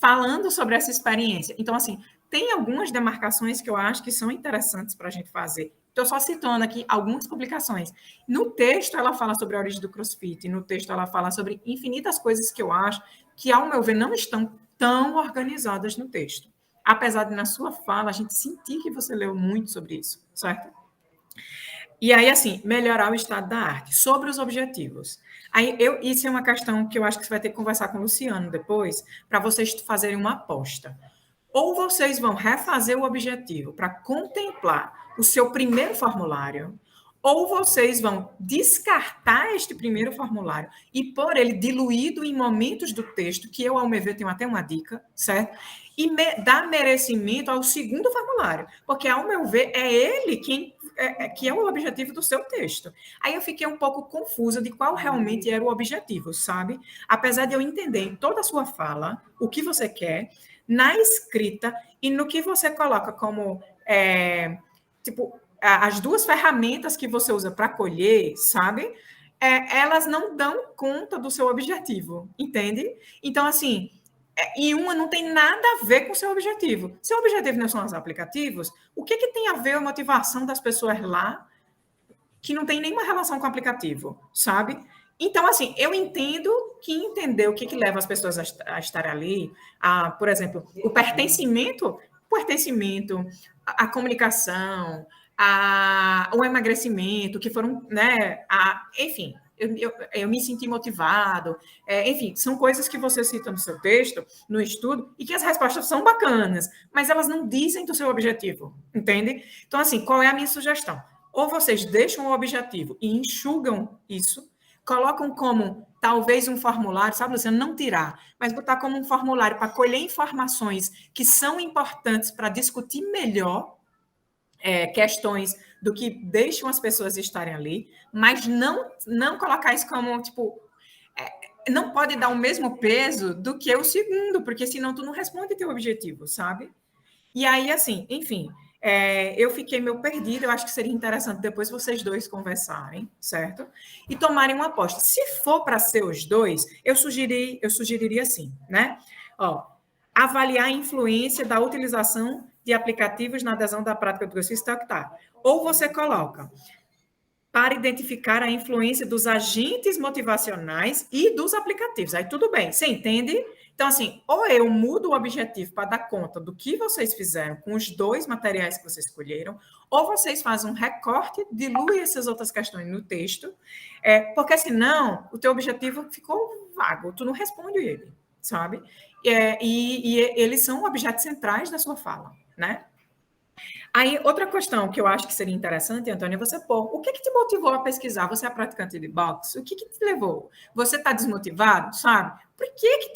C: Falando sobre essa experiência. Então, assim, tem algumas demarcações que eu acho que são interessantes para a gente fazer. Estou só citando aqui algumas publicações. No texto, ela fala sobre a origem do CrossFit. No texto, ela fala sobre infinitas coisas que eu acho que, ao meu ver, não estão tão organizadas no texto. Apesar de, na sua fala, a gente sentir que você leu muito sobre isso, certo? E aí, assim, melhorar o estado da arte. Sobre os objetivos. Isso é uma questão que eu acho que você vai ter que conversar com o Luciano depois, para vocês fazerem uma aposta. Ou vocês vão refazer o objetivo para contemplar o seu primeiro formulário, ou vocês vão descartar este primeiro formulário e pôr ele diluído em momentos do texto, que eu, ao meu ver, tenho até uma dica, certo? E dar merecimento ao segundo formulário, porque, ao meu ver, é ele que é o objetivo do seu texto. Aí eu fiquei um pouco confusa de qual realmente era o objetivo, sabe? Apesar de eu entender em toda a sua fala o que você quer, na escrita e no que você coloca como, as 2 ferramentas que você usa para colher, sabe? Elas não dão conta do seu objetivo, entende? Então, assim, e uma não tem nada a ver com o seu objetivo. Seu objetivo não são os aplicativos? O que tem a ver a motivação das pessoas lá que não tem nenhuma relação com o aplicativo, sabe? Então, assim, eu entendo que entender o que leva as pessoas a estarem ali, por exemplo, o pertencimento, a comunicação, o emagrecimento, que foram, né, enfim, eu me senti motivado, enfim, são coisas que você cita no seu texto, no estudo, e que as respostas são bacanas, mas elas não dizem do seu objetivo, entende? Então, assim, qual é a minha sugestão? Ou vocês deixam o objetivo e enxugam isso, colocam como, talvez, um formulário, sabe, Luciano, não tirar, mas botar como um formulário para colher informações que são importantes para discutir melhor questões do que deixam as pessoas estarem ali, mas não colocar isso como, tipo, não pode dar o mesmo peso do que o segundo, porque senão tu não responde teu objetivo, sabe? E aí, assim, enfim, eu fiquei meio perdida, eu acho que seria interessante depois vocês dois conversarem, certo? E tomarem uma aposta. Se for para ser os dois, eu sugeriria assim, né? Ó, avaliar a influência da utilização de aplicativos na adesão da prática do CrossFit, tá. Ou você coloca para identificar a influência dos agentes motivacionais e dos aplicativos. Aí tudo bem, você entende? Então, assim, ou eu mudo o objetivo para dar conta do que vocês fizeram com os dois materiais que vocês escolheram, ou vocês fazem um recorte, diluem essas outras questões no texto, porque senão o teu objetivo ficou vago, tu não responde ele, sabe? E eles são objetos centrais da sua fala, né? Aí, outra questão que eu acho que seria interessante, Antônia, é você pôr, o que te motivou a pesquisar? Você é praticante de boxe? O que te levou? Você está desmotivado, sabe? Por que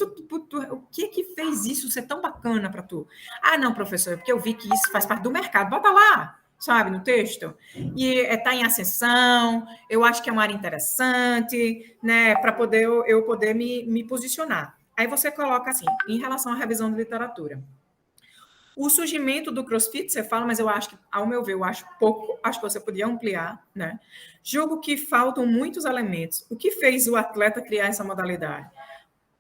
C: o que fez isso ser tão bacana para tu? Ah, não, professor, porque eu vi que isso faz parte do mercado. Bota lá, sabe, no texto. E está em ascensão, eu acho que é uma área interessante, né, para poder eu poder me posicionar. Aí você coloca assim, em relação à revisão de literatura. O surgimento do CrossFit, você fala, mas eu acho que, ao meu ver, eu acho pouco, acho que você podia ampliar, né? Julgo que faltam muitos elementos. O que fez o atleta criar essa modalidade?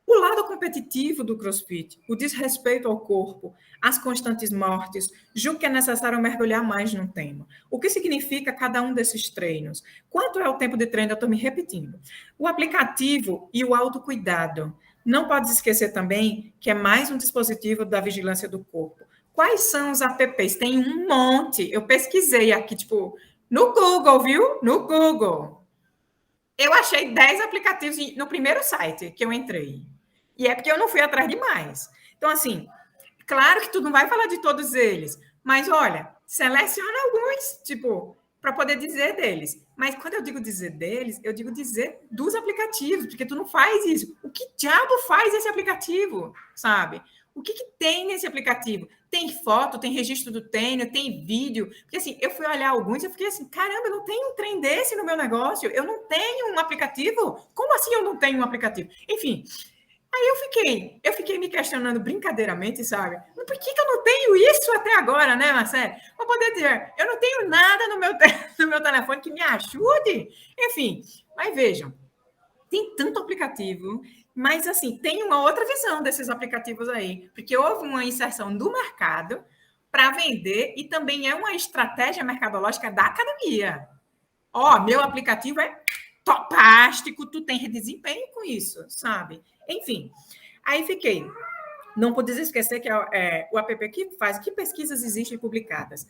C: O lado competitivo do CrossFit, o desrespeito ao corpo, as constantes mortes, julgo que é necessário mergulhar mais no tema. O que significa cada um desses treinos? Quanto é o tempo de treino? Eu estou me repetindo. O aplicativo e o autocuidado. Não pode esquecer também que é mais um dispositivo da vigilância do corpo. Quais são os apps? Tem um monte. Eu pesquisei aqui, tipo, no Google, viu? No Google. Eu achei 10 aplicativos no primeiro site que eu entrei. E é porque eu não fui atrás de mais. Então, assim, claro que tu não vai falar de todos eles, mas, olha, seleciona alguns, tipo, para poder dizer deles. Mas quando eu digo dizer deles, eu digo dizer dos aplicativos, porque tu não faz isso. O que diabo faz esse aplicativo, sabe? O que tem nesse aplicativo? Tem foto, tem registro do treino, tem vídeo. Porque, assim, eu fui olhar alguns e eu fiquei assim, caramba, eu não tenho um trem desse no meu negócio. Eu não tenho um aplicativo. Como assim eu não tenho um aplicativo? Enfim, aí eu fiquei me questionando brincadeiramente, sabe? Por que eu não tenho isso até agora, né, Marcelo? Para poder dizer, eu não tenho nada no meu telefone que me ajude. Enfim, mas vejam, tem tanto aplicativo, mas, assim, tem uma outra visão desses aplicativos aí, porque houve uma inserção do mercado para vender e também é uma estratégia mercadológica da academia. Ó, meu aplicativo é topástico, tu tem desempenho com isso, sabe? Enfim, aí fiquei. Não podia esquecer que é o app que faz, que pesquisas existem publicadas.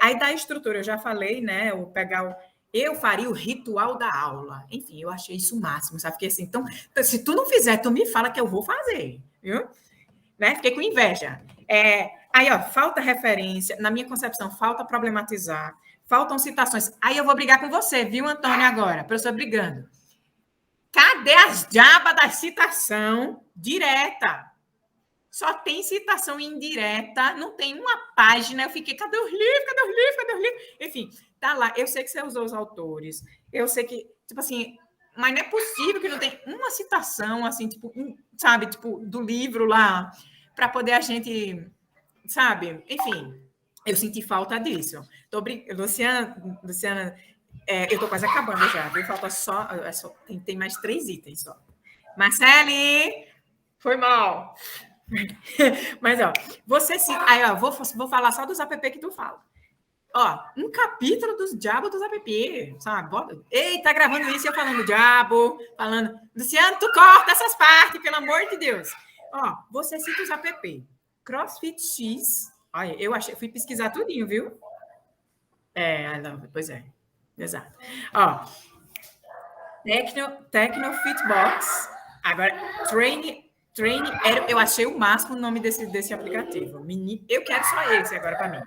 C: Aí da estrutura, eu já falei, né? Eu faria o ritual da aula. Enfim, eu achei isso o máximo, sabe? Fiquei assim, então, se tu não fizer, tu me fala que eu vou fazer, viu? Né? Fiquei com inveja. Aí, ó, falta referência, na minha concepção, falta problematizar, faltam citações. Aí eu vou brigar com você, viu, Antônio, agora? Professor brigando. Cadê as diabas da citação direta? Só tem citação indireta, não tem uma página. Eu fiquei, cadê os livros? Cadê os livros? Cadê os livros? Enfim, tá lá. Eu sei que você usou os autores. Eu sei que, tipo assim, mas não é possível que não tenha uma citação, assim, tipo, sabe, tipo, do livro lá, para poder a gente, sabe? Enfim, eu senti falta disso. Luciana, eu tô quase acabando já, viu? Falta só tem mais 3 itens só. Marcele, foi mal. Mas, ó, você cita. Aí, ó, vou falar só dos app que tu fala. Ó, um capítulo dos diabos dos app, sabe? Ei, tá gravando isso e eu falando diabo, falando. Luciano, tu corta essas partes, pelo amor de Deus. Ó, você cita os app. CrossFit X. Olha, eu fui pesquisar tudinho, viu? Pois é. Exato. Ó, Tecno Fitbox. Agora, Train, eu achei o máximo o nome desse aplicativo. Eu quero só esse agora para mim.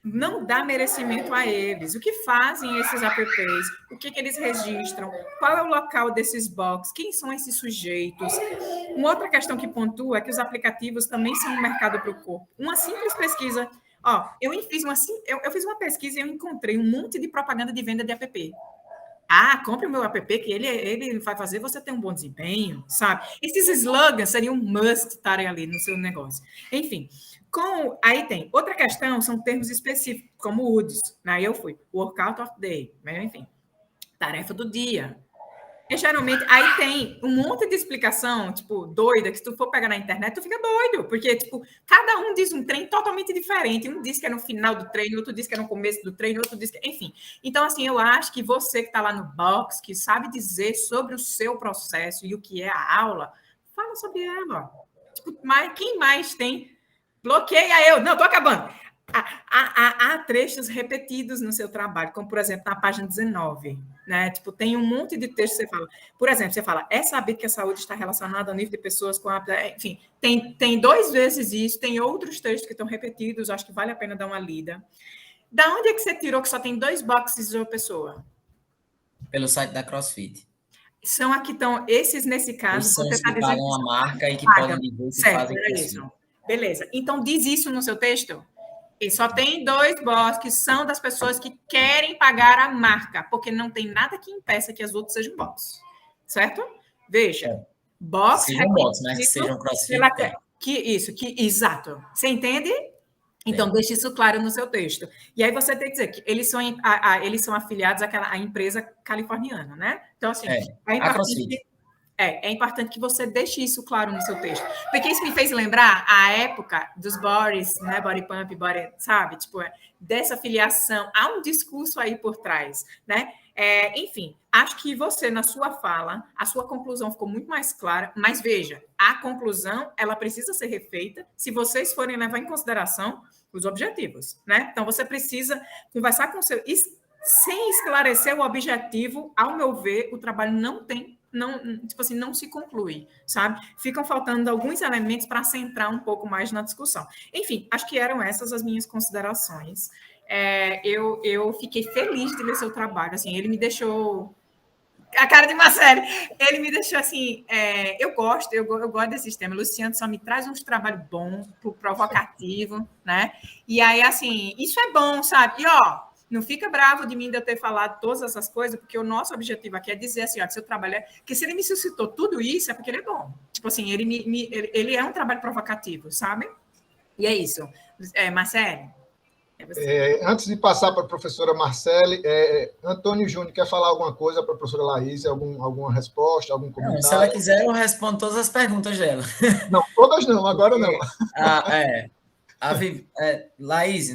C: Não dá merecimento a eles. O que fazem esses apps? O que eles registram? Qual é o local desses box? Quem são esses sujeitos? Uma outra questão que pontua é que os aplicativos também são um mercado para o corpo. Uma simples pesquisa. Ó, eu fiz uma pesquisa e eu encontrei um monte de propaganda de venda de app. Compre o meu app, que ele vai fazer você ter um bom desempenho, sabe? Esses slogans seriam um must estarem ali no seu negócio. Enfim, aí tem outra questão, são termos específicos, como UDS, né? Eu fui Workout of Day, né? Enfim, tarefa do dia. E, geralmente, aí tem um monte de explicação, tipo, doida, que se tu for pegar na internet, tu fica doido, porque, tipo, cada um diz um treino totalmente diferente. Um diz que é no final do treino, outro diz que é no começo do treino, outro diz que... Enfim. Então, assim, eu acho que você que está lá no box, que sabe dizer sobre o seu processo e o que é a aula, fala sobre ela. Tipo, quem mais tem? Bloqueia eu. Não, tô acabando. Há trechos repetidos no seu trabalho, como, por exemplo, na página 19, né? Tipo, tem um monte de textos que você fala. Por exemplo, você fala, é saber que a saúde está relacionada ao nível de pessoas com... Enfim, tem 2 vezes isso, tem outros textos que estão repetidos, acho que vale a pena dar uma lida. Da onde é que você tirou que só tem 2 boxes de uma pessoa?
B: Pelo site da CrossFit.
C: São aqui estão, esses nesse caso,
B: Esses são
C: você
B: os
C: está
B: que
C: dizendo
B: pagam a marca e que
C: pagam.
B: podem dizer que
C: Certo,
B: fazem
C: era
B: CrossFit.
C: isso. Beleza. Então, diz isso no seu texto? E só tem 2 bots que são das pessoas que querem pagar a marca, porque não tem nada que impeça que as outras sejam bots. Certo? Veja. Bots.
B: Sejam bots, mas que sejam CrossFit.
C: Exato. Você entende? Então, deixe isso claro no seu texto. E aí você tem que dizer que eles são afiliados à empresa californiana, né? Então, assim, é importante que você deixe isso claro no seu texto. Porque isso me fez lembrar a época dos bodies, né? Body pump, sabe? Tipo, dessa filiação. Há um discurso aí por trás, né? Enfim, acho que você, na sua fala, a sua conclusão ficou muito mais clara, mas veja, a conclusão, ela precisa ser refeita se vocês forem levar em consideração os objetivos, né? Então, você precisa conversar com o seu... Sem esclarecer o objetivo, ao meu ver, o trabalho não se conclui, sabe? Ficam faltando alguns elementos para centrar um pouco mais na discussão. Enfim, acho que eram essas as minhas considerações. Eu fiquei feliz de ler seu trabalho, assim, ele me deixou... A cara de Marcelo, ele me deixou assim, eu gosto desse tema. Luciano só me traz uns trabalhos bons, provocativo, né? E aí, assim, isso é bom, sabe? E, não fica bravo de mim de eu ter falado todas essas coisas, porque o nosso objetivo aqui é dizer assim, que seu trabalho que se ele me suscitou tudo isso, é porque ele é bom. Tipo assim, ele é um trabalho provocativo, sabe? E é isso. Marcelo?
A: Antes de passar para a professora Marcele, Antônio Júnior, quer falar alguma coisa para a professora Laís? Alguma resposta, algum comentário?
B: Não, se ela quiser, eu respondo todas as perguntas dela.
A: Não, todas não, agora não.
B: Laís,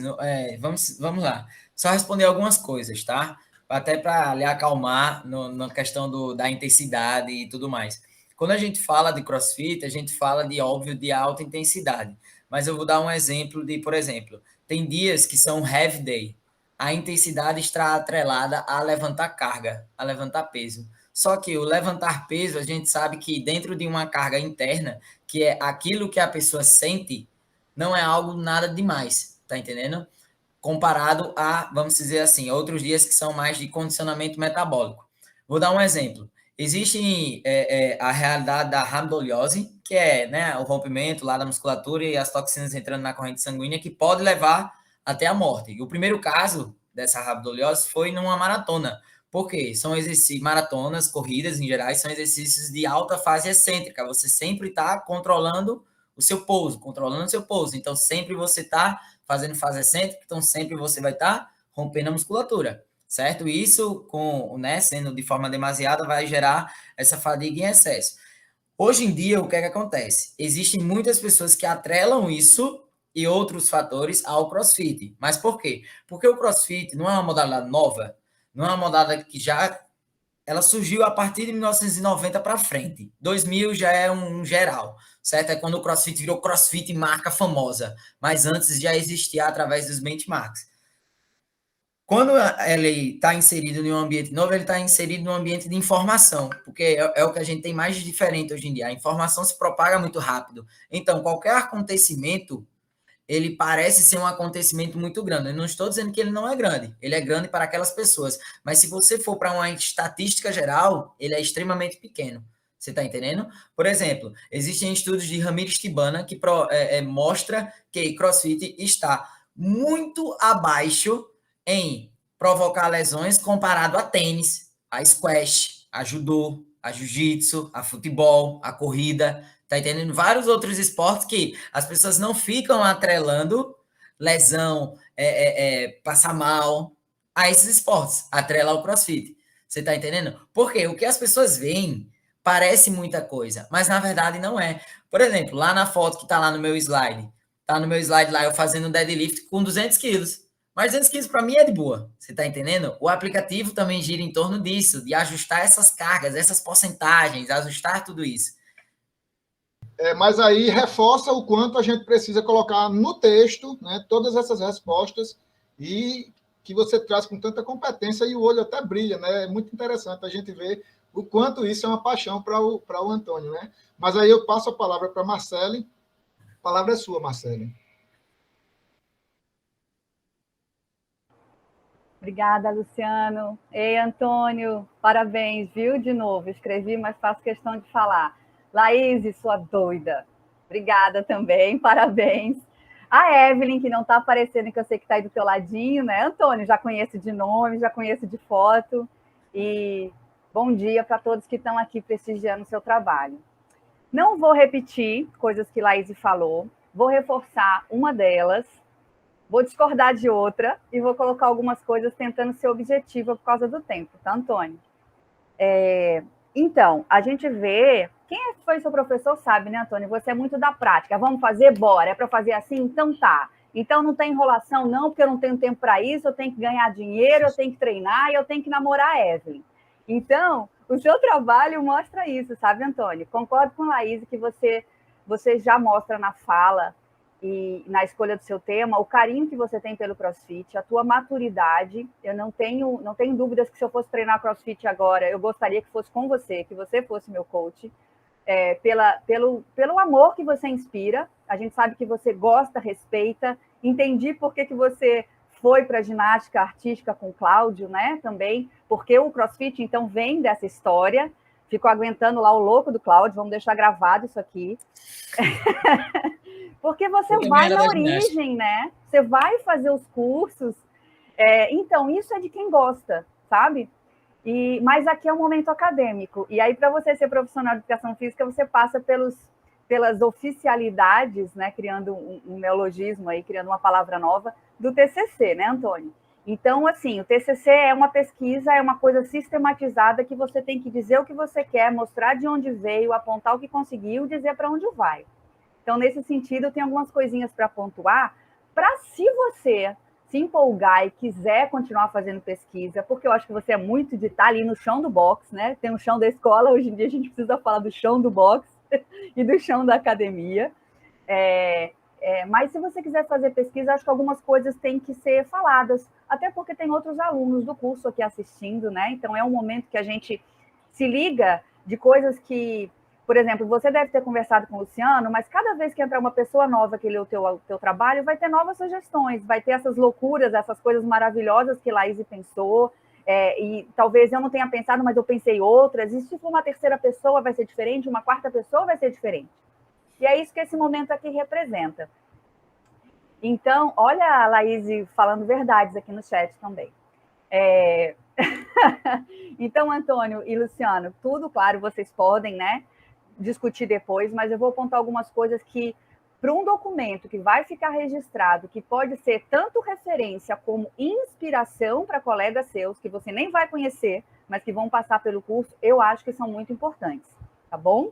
B: vamos lá. Só responder algumas coisas, tá? Até para lhe acalmar na questão da intensidade e tudo mais. Quando a gente fala de CrossFit, a gente fala óbvio, de alta intensidade. Mas eu vou dar um exemplo por exemplo, tem dias que são heavy day. A intensidade está atrelada a levantar carga, a levantar peso. Só que o levantar peso, a gente sabe que dentro de uma carga interna, que é aquilo que a pessoa sente, não é algo nada demais, tá entendendo? Comparado a, vamos dizer assim, outros dias que são mais de condicionamento metabólico. Vou dar um exemplo. Existe a realidade da rabdoliose, que é, né, o rompimento lá da musculatura e as toxinas entrando na corrente sanguínea, que pode levar até a morte. E o primeiro caso dessa rabdoliose foi numa maratona. Por quê? São exercícios, maratonas, corridas em geral, são exercícios de alta fase excêntrica. Você sempre está controlando o seu pouso. Então, sempre você está fazendo fase excêntrica, então sempre você vai estar rompendo a musculatura, certo? E isso, sendo de forma demasiada, vai gerar essa fadiga em excesso. Hoje em dia, o que é que acontece? Existem muitas pessoas que atrelam isso e outros fatores ao CrossFit. Mas por quê? Porque o CrossFit não é uma modalidade nova, não é uma modalidade que ela surgiu a partir de 1990 para frente. 2000 já é um geral, certo? É quando o CrossFit virou CrossFit marca famosa, mas antes já existia através dos benchmarks. Quando ele está inserido em um ambiente novo, ele está inserido num ambiente de informação, porque é o que a gente tem mais de diferente hoje em dia. A informação se propaga muito rápido. Então, qualquer acontecimento, ele parece ser um acontecimento muito grande. Eu não estou dizendo que ele não é grande. Ele é grande para aquelas pessoas. Mas se você for para uma estatística geral, ele é extremamente pequeno. Você está entendendo? Por exemplo, existem estudos de Ramires Tibana que mostra que CrossFit está muito abaixo em provocar lesões comparado a tênis, a squash, a judô, a jiu-jitsu, a futebol, a corrida, tá entendendo? Vários outros esportes que as pessoas não ficam atrelando lesão, passar mal a esses esportes, atrela ao CrossFit. Você tá entendendo? Porque o que as pessoas veem parece muita coisa, mas na verdade não é. Por exemplo, lá na foto que tá lá no meu slide, tá no meu slide lá eu fazendo um deadlift com 200 quilos. Mas 200 quilos para mim é de boa, você está entendendo? O aplicativo também gira em torno disso, de ajustar essas cargas, essas porcentagens, ajustar tudo isso.
A: Mas aí reforça o quanto a gente precisa colocar no texto, né, todas essas respostas e que você traz com tanta competência e o olho até brilha, né? É muito interessante a gente ver o quanto isso é uma paixão para o Antônio, né? Mas aí eu passo a palavra para a Marcele. A palavra é sua, Marcele.
D: Obrigada, Luciano. Ei, Antônio, parabéns, viu? De novo, escrevi, mas faço questão de falar. Laís, sua doida. Obrigada também, parabéns. A Evelyn, que não está aparecendo, que eu sei que está aí do teu ladinho, né? Antônio, já conheço de nome, já conheço de foto. E bom dia para todos que estão aqui prestigiando o seu trabalho. Não vou repetir coisas que Laís falou, vou reforçar uma delas, vou discordar de outra e vou colocar algumas coisas tentando ser objetiva por causa do tempo, tá, Antônio? Então, a gente vê... Quem foi seu professor sabe, né, Antônio? Você é muito da prática. Vamos fazer? Bora. É para fazer assim? Então tá. Então não tem enrolação não, porque eu não tenho tempo para isso, eu tenho que ganhar dinheiro, eu tenho que treinar e eu tenho que namorar a Evelyn. Então, o seu trabalho mostra isso, sabe, Antônio? Concordo com a Laís que você já mostra na fala e na escolha do seu tema, o carinho que você tem pelo CrossFit, a tua maturidade. Eu não tenho dúvidas que se eu fosse treinar CrossFit agora, eu gostaria que fosse com você, que você fosse meu coach, pelo amor que você inspira. A gente sabe que você gosta, respeita. Entendi por que você foi para a ginástica artística com o Cláudio, né? Também, porque o CrossFit, então, vem dessa história. Ficou aguentando lá o louco do Cláudio, vamos deixar gravado isso aqui. Porque você vai na origem, né? Você vai fazer os cursos. Então, isso é de quem gosta, sabe? Mas aqui é um momento acadêmico. E aí, para você ser profissional de educação física, você passa pelas oficialidades, né? Criando um neologismo aí, criando uma palavra nova, do TCC, né, Antônio? Então, assim, o TCC é uma pesquisa, é uma coisa sistematizada que você tem que dizer o que você quer, mostrar de onde veio, apontar o que conseguiu, dizer para onde vai. Então, nesse sentido, tem algumas coisinhas para pontuar, para se você se empolgar e quiser continuar fazendo pesquisa, porque eu acho que você é muito de estar ali no chão do box, né? Tem o chão da escola, hoje em dia a gente precisa falar do chão do box e do chão da academia. Mas se você quiser fazer pesquisa, acho que algumas coisas têm que ser faladas, até porque tem outros alunos do curso aqui assistindo, né? Então é um momento que a gente se liga de coisas que... Por exemplo, você deve ter conversado com o Luciano, mas cada vez que entrar uma pessoa nova que lê o teu trabalho, vai ter novas sugestões, vai ter essas loucuras, essas coisas maravilhosas que Laís pensou, e talvez eu não tenha pensado, mas eu pensei outras, e se for uma terceira pessoa vai ser diferente, uma quarta pessoa vai ser diferente. E é isso que esse momento aqui representa. Então, olha a Laís falando verdades aqui no chat também. Então, Antônio e Luciano, tudo, claro, vocês podem, né, discutir depois, mas eu vou apontar algumas coisas que, para um documento que vai ficar registrado, que pode ser tanto referência como inspiração para colegas seus, que você nem vai conhecer, mas que vão passar pelo curso, eu acho que são muito importantes, tá bom?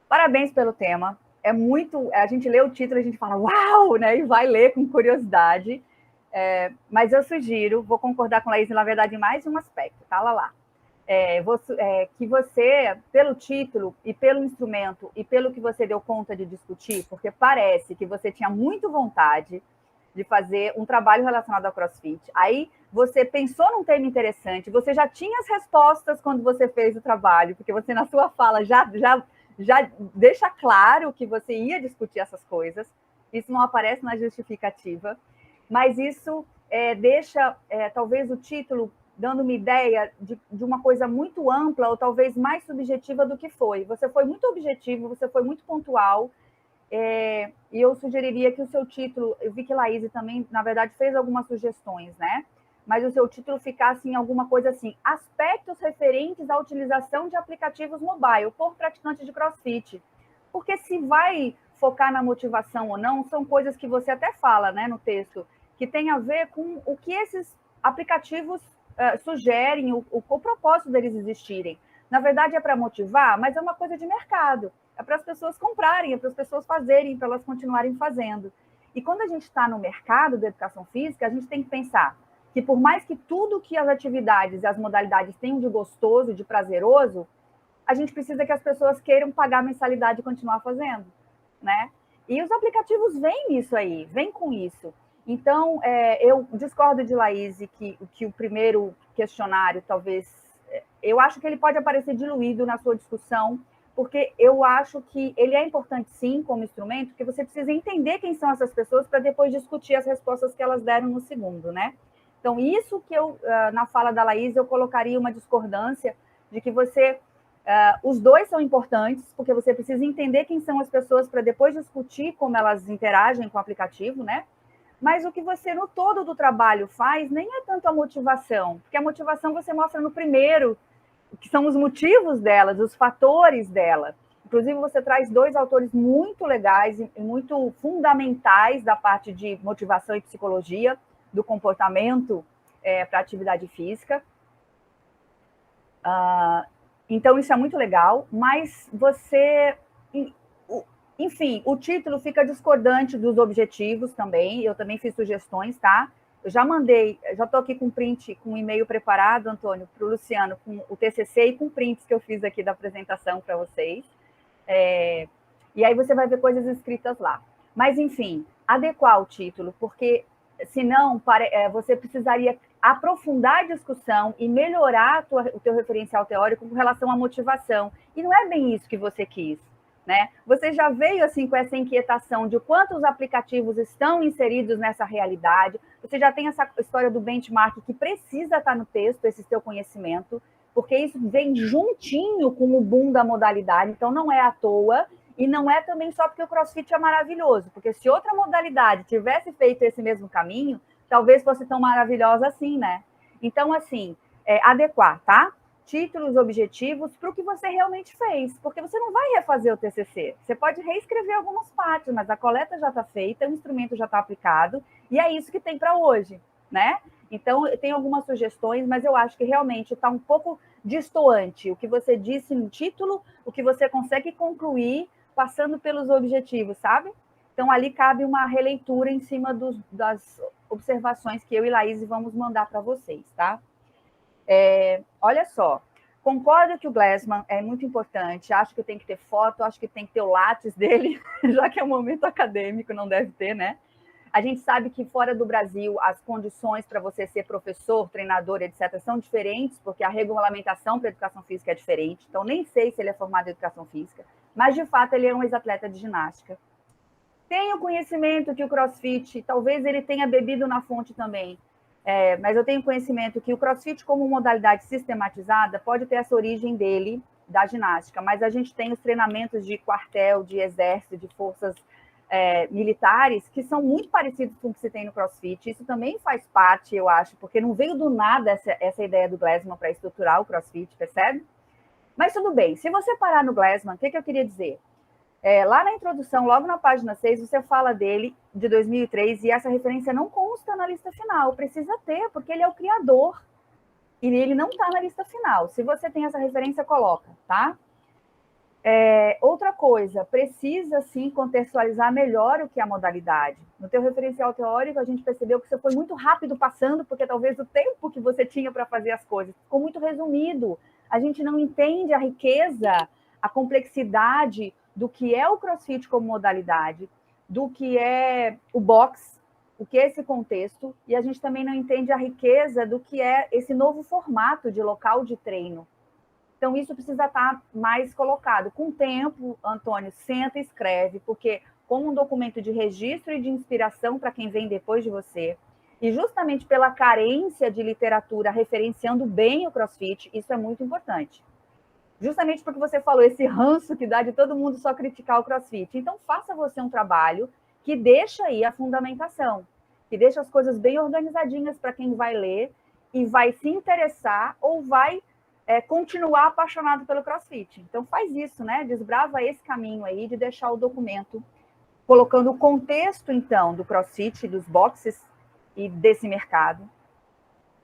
D: Parabéns pelo tema. É muito... A gente lê o título e a gente fala, uau, né? E vai ler com curiosidade. Mas eu sugiro, vou concordar com a Laís, na verdade, em mais um aspecto, tá, Lala? Que você, pelo título e pelo instrumento e pelo que você deu conta de discutir, porque parece que você tinha muito vontade de fazer um trabalho relacionado ao CrossFit, aí você pensou num tema interessante, você já tinha as respostas quando você fez o trabalho, porque você na sua fala já deixa claro que você ia discutir essas coisas, isso não aparece na justificativa, mas isso deixa talvez o título dando uma ideia de uma coisa muito ampla ou talvez mais subjetiva do que foi. Você foi muito objetivo, você foi muito pontual, e eu sugeriria que o seu título... Eu vi que Laís também, na verdade, fez algumas sugestões, né? mas o seu título ficasse em alguma coisa assim, aspectos referentes à utilização de aplicativos mobile por praticantes de CrossFit. Porque se vai focar na motivação ou não, são coisas que você até fala, né, no texto, que tem a ver com o que esses aplicativos sugerem, o propósito deles existirem. Na verdade, é para motivar, mas é uma coisa de mercado. É para as pessoas comprarem, é para as pessoas fazerem, para elas continuarem fazendo. E quando a gente está no mercado da educação física, a gente tem que pensar que por mais que tudo que as atividades e as modalidades tenham de gostoso, de prazeroso, a gente precisa que as pessoas queiram pagar a mensalidade e continuar fazendo, né? E os aplicativos vêm nisso aí, vêm com isso. Então, eu discordo de Laís que o primeiro questionário, talvez, eu acho que ele pode aparecer diluído na sua discussão, porque eu acho que ele é importante, sim, como instrumento, porque você precisa entender quem são essas pessoas para depois discutir as respostas que elas deram no segundo, né? Então, isso que eu, na fala da Laís, eu colocaria uma discordância de que você... os dois são importantes, porque você precisa entender quem são as pessoas para depois discutir como elas interagem com o aplicativo, né? Mas o que você, no todo do trabalho, faz nem é tanto a motivação, porque a motivação você mostra no primeiro, que são os motivos delas, os fatores dela. Inclusive, você traz 2 autores muito legais e muito fundamentais da parte de motivação e psicologia, do comportamento para a atividade física. Então, isso é muito legal, mas você... Enfim, o título fica discordante dos objetivos também, eu também fiz sugestões, tá? Eu já mandei, já estou aqui com print, com um e-mail preparado, Antônio, para o Luciano, com o TCC e com prints que eu fiz aqui da apresentação para vocês. E aí você vai ver coisas escritas lá. Mas, enfim, adequar o título, porque senão você precisaria aprofundar a discussão e melhorar o teu referencial teórico com relação à motivação. E não é bem isso que você quis, né? Você já veio assim com essa inquietação de quantos aplicativos estão inseridos nessa realidade, você já tem essa história do benchmark que precisa estar no texto, esse seu conhecimento, porque isso vem juntinho com o boom da modalidade, então não é à toa, e não é também só porque o CrossFit é maravilhoso, porque se outra modalidade tivesse feito esse mesmo caminho, talvez fosse tão maravilhosa assim, né? Então, assim, adequar, tá? Títulos, objetivos, para o que você realmente fez, porque você não vai refazer o TCC, você pode reescrever algumas partes, mas a coleta já está feita, o instrumento já está aplicado, e é isso que tem para hoje, né? Então, eu tenho algumas sugestões, mas eu acho que realmente está um pouco distoante o que você disse no título, o que você consegue concluir passando pelos objetivos, sabe? Então, ali cabe uma releitura em cima das observações que eu e Laís vamos mandar para vocês, tá? Olha só, concordo que o Glassman é muito importante, acho que tem que ter foto, acho que tem que ter o lápis dele, já que é um momento acadêmico, não deve ter, né? A gente sabe que fora do Brasil as condições para você ser professor, treinador, etc., são diferentes, porque a regulamentação para a educação física é diferente, então nem sei se ele é formado em educação física, mas de fato ele é um ex-atleta de ginástica. Tenho conhecimento que o CrossFit, talvez ele tenha bebido na fonte também, mas eu tenho conhecimento que o CrossFit, como modalidade sistematizada, pode ter essa origem dele, da ginástica, mas a gente tem os treinamentos de quartel, de exército, de forças militares, que são muito parecidos com o que se tem no CrossFit. Isso também faz parte, eu acho, porque não veio do nada essa ideia do Glassman para estruturar o CrossFit, percebe? Mas tudo bem, se você parar no Glassman, o que eu queria dizer? Lá na introdução, logo na página 6, você fala dele, de 2003, e essa referência não consta na lista final. Precisa ter, porque ele é o criador. E ele não está na lista final. Se você tem essa referência, coloca, tá? Outra coisa, precisa, sim, contextualizar melhor o que é a modalidade. No teu referencial teórico, a gente percebeu que você foi muito rápido passando, porque talvez o tempo que você tinha para fazer as coisas ficou muito resumido. A gente não entende a riqueza, a complexidade do que é o CrossFit como modalidade, do que é o box, o que é esse contexto, e a gente também não entende a riqueza do que é esse novo formato de local de treino. Então, isso precisa estar mais colocado. Com o tempo, Antônio, senta e escreve, porque como um documento de registro e de inspiração para quem vem depois de você, e justamente pela carência de literatura referenciando bem o CrossFit, isso é muito importante. Justamente porque você falou esse ranço que dá de todo mundo só criticar o CrossFit. Então, faça você um trabalho que deixa aí a fundamentação. que deixa as coisas bem organizadinhas para quem vai ler e vai se interessar ou vai continuar apaixonado pelo CrossFit. Então, faz isso, né? Desbrava esse caminho aí de deixar o documento colocando o contexto, então, do CrossFit, dos boxes e desse mercado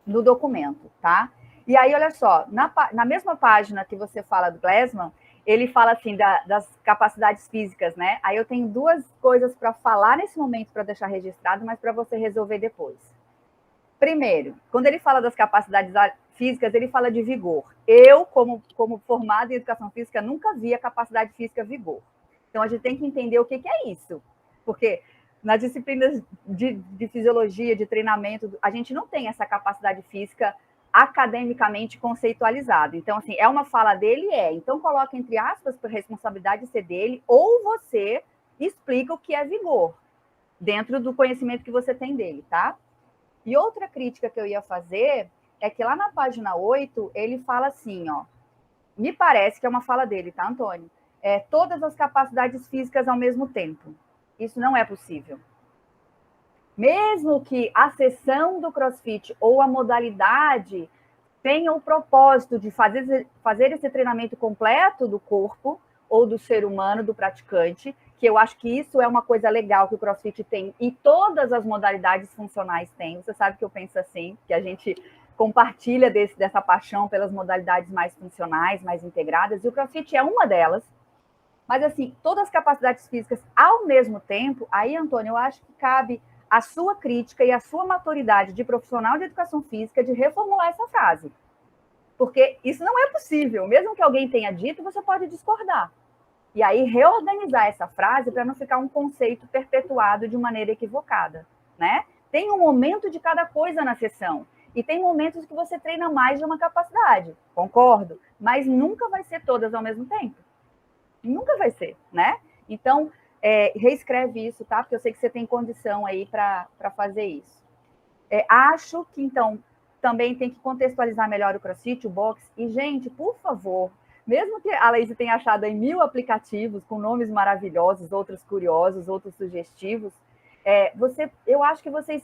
D: no documento, tá? E aí, olha só, na mesma página que você fala do Glassman, ele fala assim das capacidades físicas, né? Aí eu tenho duas coisas para falar nesse momento para deixar registrado, mas para você resolver depois. Primeiro, quando ele fala das capacidades físicas, ele fala de vigor. Eu, como formada em educação física, nunca vi a capacidade física vigor. Então, a gente tem que entender o que é isso. Porque nas disciplinas de fisiologia, de treinamento, a gente não tem essa capacidade física academicamente conceitualizada. Então, assim, é uma fala dele? Então, coloca entre aspas para a responsabilidade ser dele, ou você explica o que é vigor, dentro do conhecimento que você tem dele, tá? E outra crítica que eu ia fazer é que lá na página 8, ele fala assim, ó, me parece que é uma fala dele, tá, Antônio? Todas as capacidades físicas ao mesmo tempo. Isso não é possível. Mesmo que a sessão do CrossFit ou a modalidade tenha o propósito de fazer esse treinamento completo do corpo ou do ser humano, do praticante, que eu acho que isso é uma coisa legal que o CrossFit tem e todas as modalidades funcionais têm. Você sabe que eu penso assim, que a gente compartilha dessa paixão pelas modalidades mais funcionais, mais integradas, e o CrossFit é uma delas. Mas, assim, todas as capacidades físicas ao mesmo tempo, aí, Antônio, eu acho que cabe a sua crítica e a sua maturidade de profissional de educação física de reformular essa frase. Porque isso não é possível. Mesmo que alguém tenha dito, você pode discordar. E aí, reorganizar essa frase para não ficar um conceito perpetuado de maneira equivocada, né? Tem um momento de cada coisa na sessão. E tem momentos que você treina mais de uma capacidade, concordo, mas nunca vai ser todas ao mesmo tempo. Nunca vai ser, né? Então, reescreve isso, tá? Porque eu sei que você tem condição aí para fazer isso. Acho que, então, também tem que contextualizar melhor o CrossFit, o box. E, gente, por favor, mesmo que a Laís tenha achado aí 1000 aplicativos com nomes maravilhosos, outros curiosos, outros sugestivos, eu acho que vocês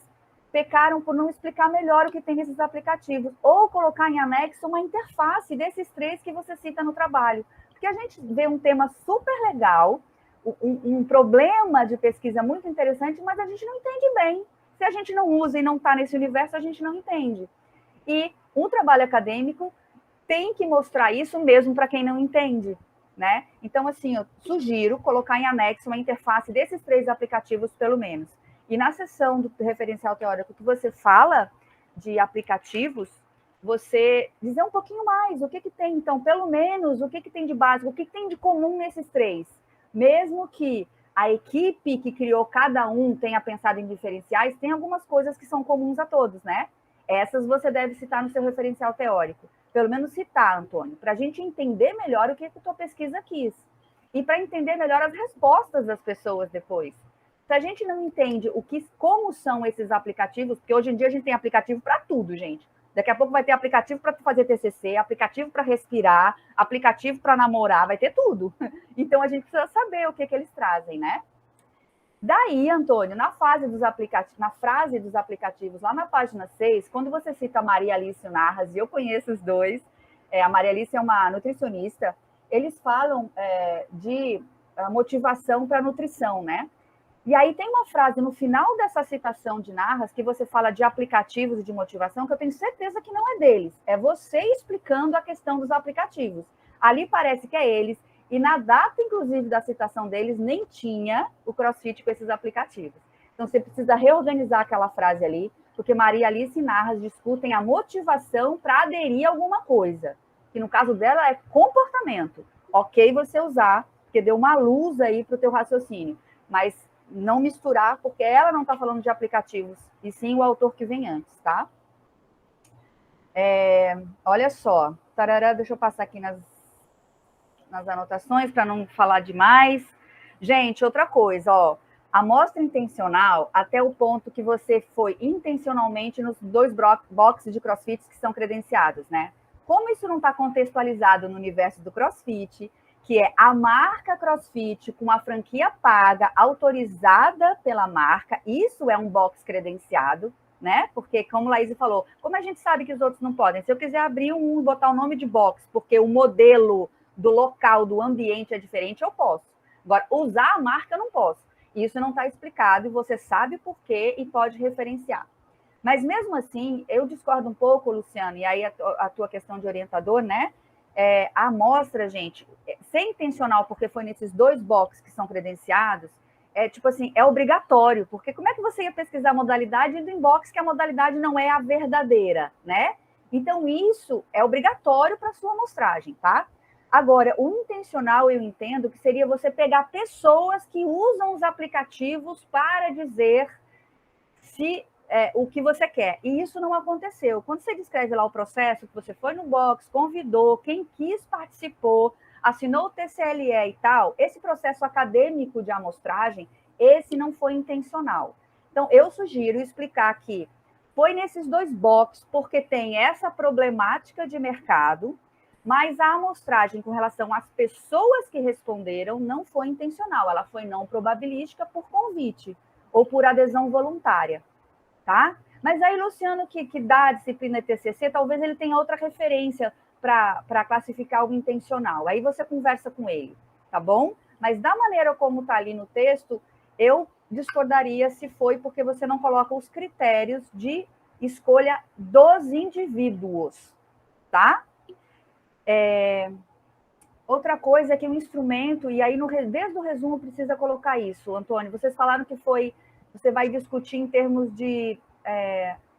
D: pecaram por não explicar melhor o que tem nesses aplicativos, ou colocar em anexo uma interface desses 3 que você cita no trabalho. Porque a gente vê um tema super legal, um problema de pesquisa muito interessante, mas a gente não entende bem. Se a gente não usa e não está nesse universo, a gente não entende. E um trabalho acadêmico tem que mostrar isso mesmo para quem não entende, né? Então, assim, eu sugiro colocar em anexo uma interface desses 3 aplicativos, pelo menos. E na seção do referencial teórico que você fala de aplicativos, você dizer um pouquinho mais o que tem, então, pelo menos, o que tem de básico, o que tem de comum nesses 3. Mesmo que a equipe que criou cada um tenha pensado em diferenciais, tem algumas coisas que são comuns a todos, né? Essas você deve citar no seu referencial teórico. Pelo menos citar, Antônio, para a gente entender melhor o que a tua pesquisa quis. E para entender melhor as respostas das pessoas depois. Se a gente não entende como são esses aplicativos, porque hoje em dia a gente tem aplicativo para tudo, gente. Daqui a pouco vai ter aplicativo para fazer TCC, aplicativo para respirar, aplicativo para namorar, vai ter tudo. Então, a gente precisa saber o que eles trazem, né? Daí, Antônio, na frase dos aplicativos, lá na página 6, quando você cita a Maria Alice e o Narras, e eu conheço os dois, a Maria Alice é uma nutricionista, eles falam de motivação para nutrição, né? E aí tem uma frase no final dessa citação de Narras que você fala de aplicativos e de motivação, que eu tenho certeza que não é deles. É você explicando a questão dos aplicativos. Ali parece que é eles. E na data, inclusive, da citação deles, nem tinha o CrossFit com esses aplicativos. Então, você precisa reorganizar aquela frase ali, porque Maria Alice e Narras discutem a motivação para aderir a alguma coisa. Que no caso dela é comportamento. Ok você usar, porque deu uma luz aí para o teu raciocínio. Mas não misturar, porque ela não está falando de aplicativos, e sim o autor que vem antes, tá? Olha só. Tarará, deixa eu passar aqui nas anotações para não falar demais. Gente, outra coisa, ó. Amostra intencional até o ponto que você foi intencionalmente nos 2 boxes de CrossFit que são credenciados, né? Como isso não está contextualizado no universo do CrossFit, que é a marca CrossFit com a franquia paga, autorizada pela marca. Isso é um box credenciado, né? Porque, como a Laís falou, como a gente sabe que os outros não podem? Se eu quiser abrir um e botar o nome de box, porque o modelo do local, do ambiente é diferente, eu posso. Agora, usar a marca eu não posso. Isso não está explicado e você sabe por quê e pode referenciar. Mas, mesmo assim, eu discordo um pouco, Luciano, e aí a tua questão de orientador, né? A amostra, gente, ser intencional, porque foi nesses 2 boxes que são credenciados, tipo assim, é obrigatório, porque como é que você ia pesquisar a modalidade indo em box que a modalidade não é a verdadeira, né? Então, isso é obrigatório para a sua amostragem, tá? Agora, o intencional, eu entendo que seria você pegar pessoas que usam os aplicativos para dizer se o que você quer. E isso não aconteceu. Quando você descreve lá o processo, que você foi no box, convidou, quem quis participou, assinou o TCLE e tal, esse processo acadêmico de amostragem, esse não foi intencional. Então, eu sugiro explicar que foi nesses 2 boxes porque tem essa problemática de mercado, mas a amostragem com relação às pessoas que responderam não foi intencional, ela foi não probabilística por convite ou por adesão voluntária, tá? Mas aí, Luciano, que dá a disciplina TCC, talvez ele tenha outra referência para classificar o intencional. Aí você conversa com ele, tá bom? Mas da maneira como está ali no texto, eu discordaria se foi porque você não coloca os critérios de escolha dos indivíduos, tá? Outra coisa é que o instrumento, e aí desde o resumo precisa colocar isso, Antônio, vocês falaram que você vai discutir em termos de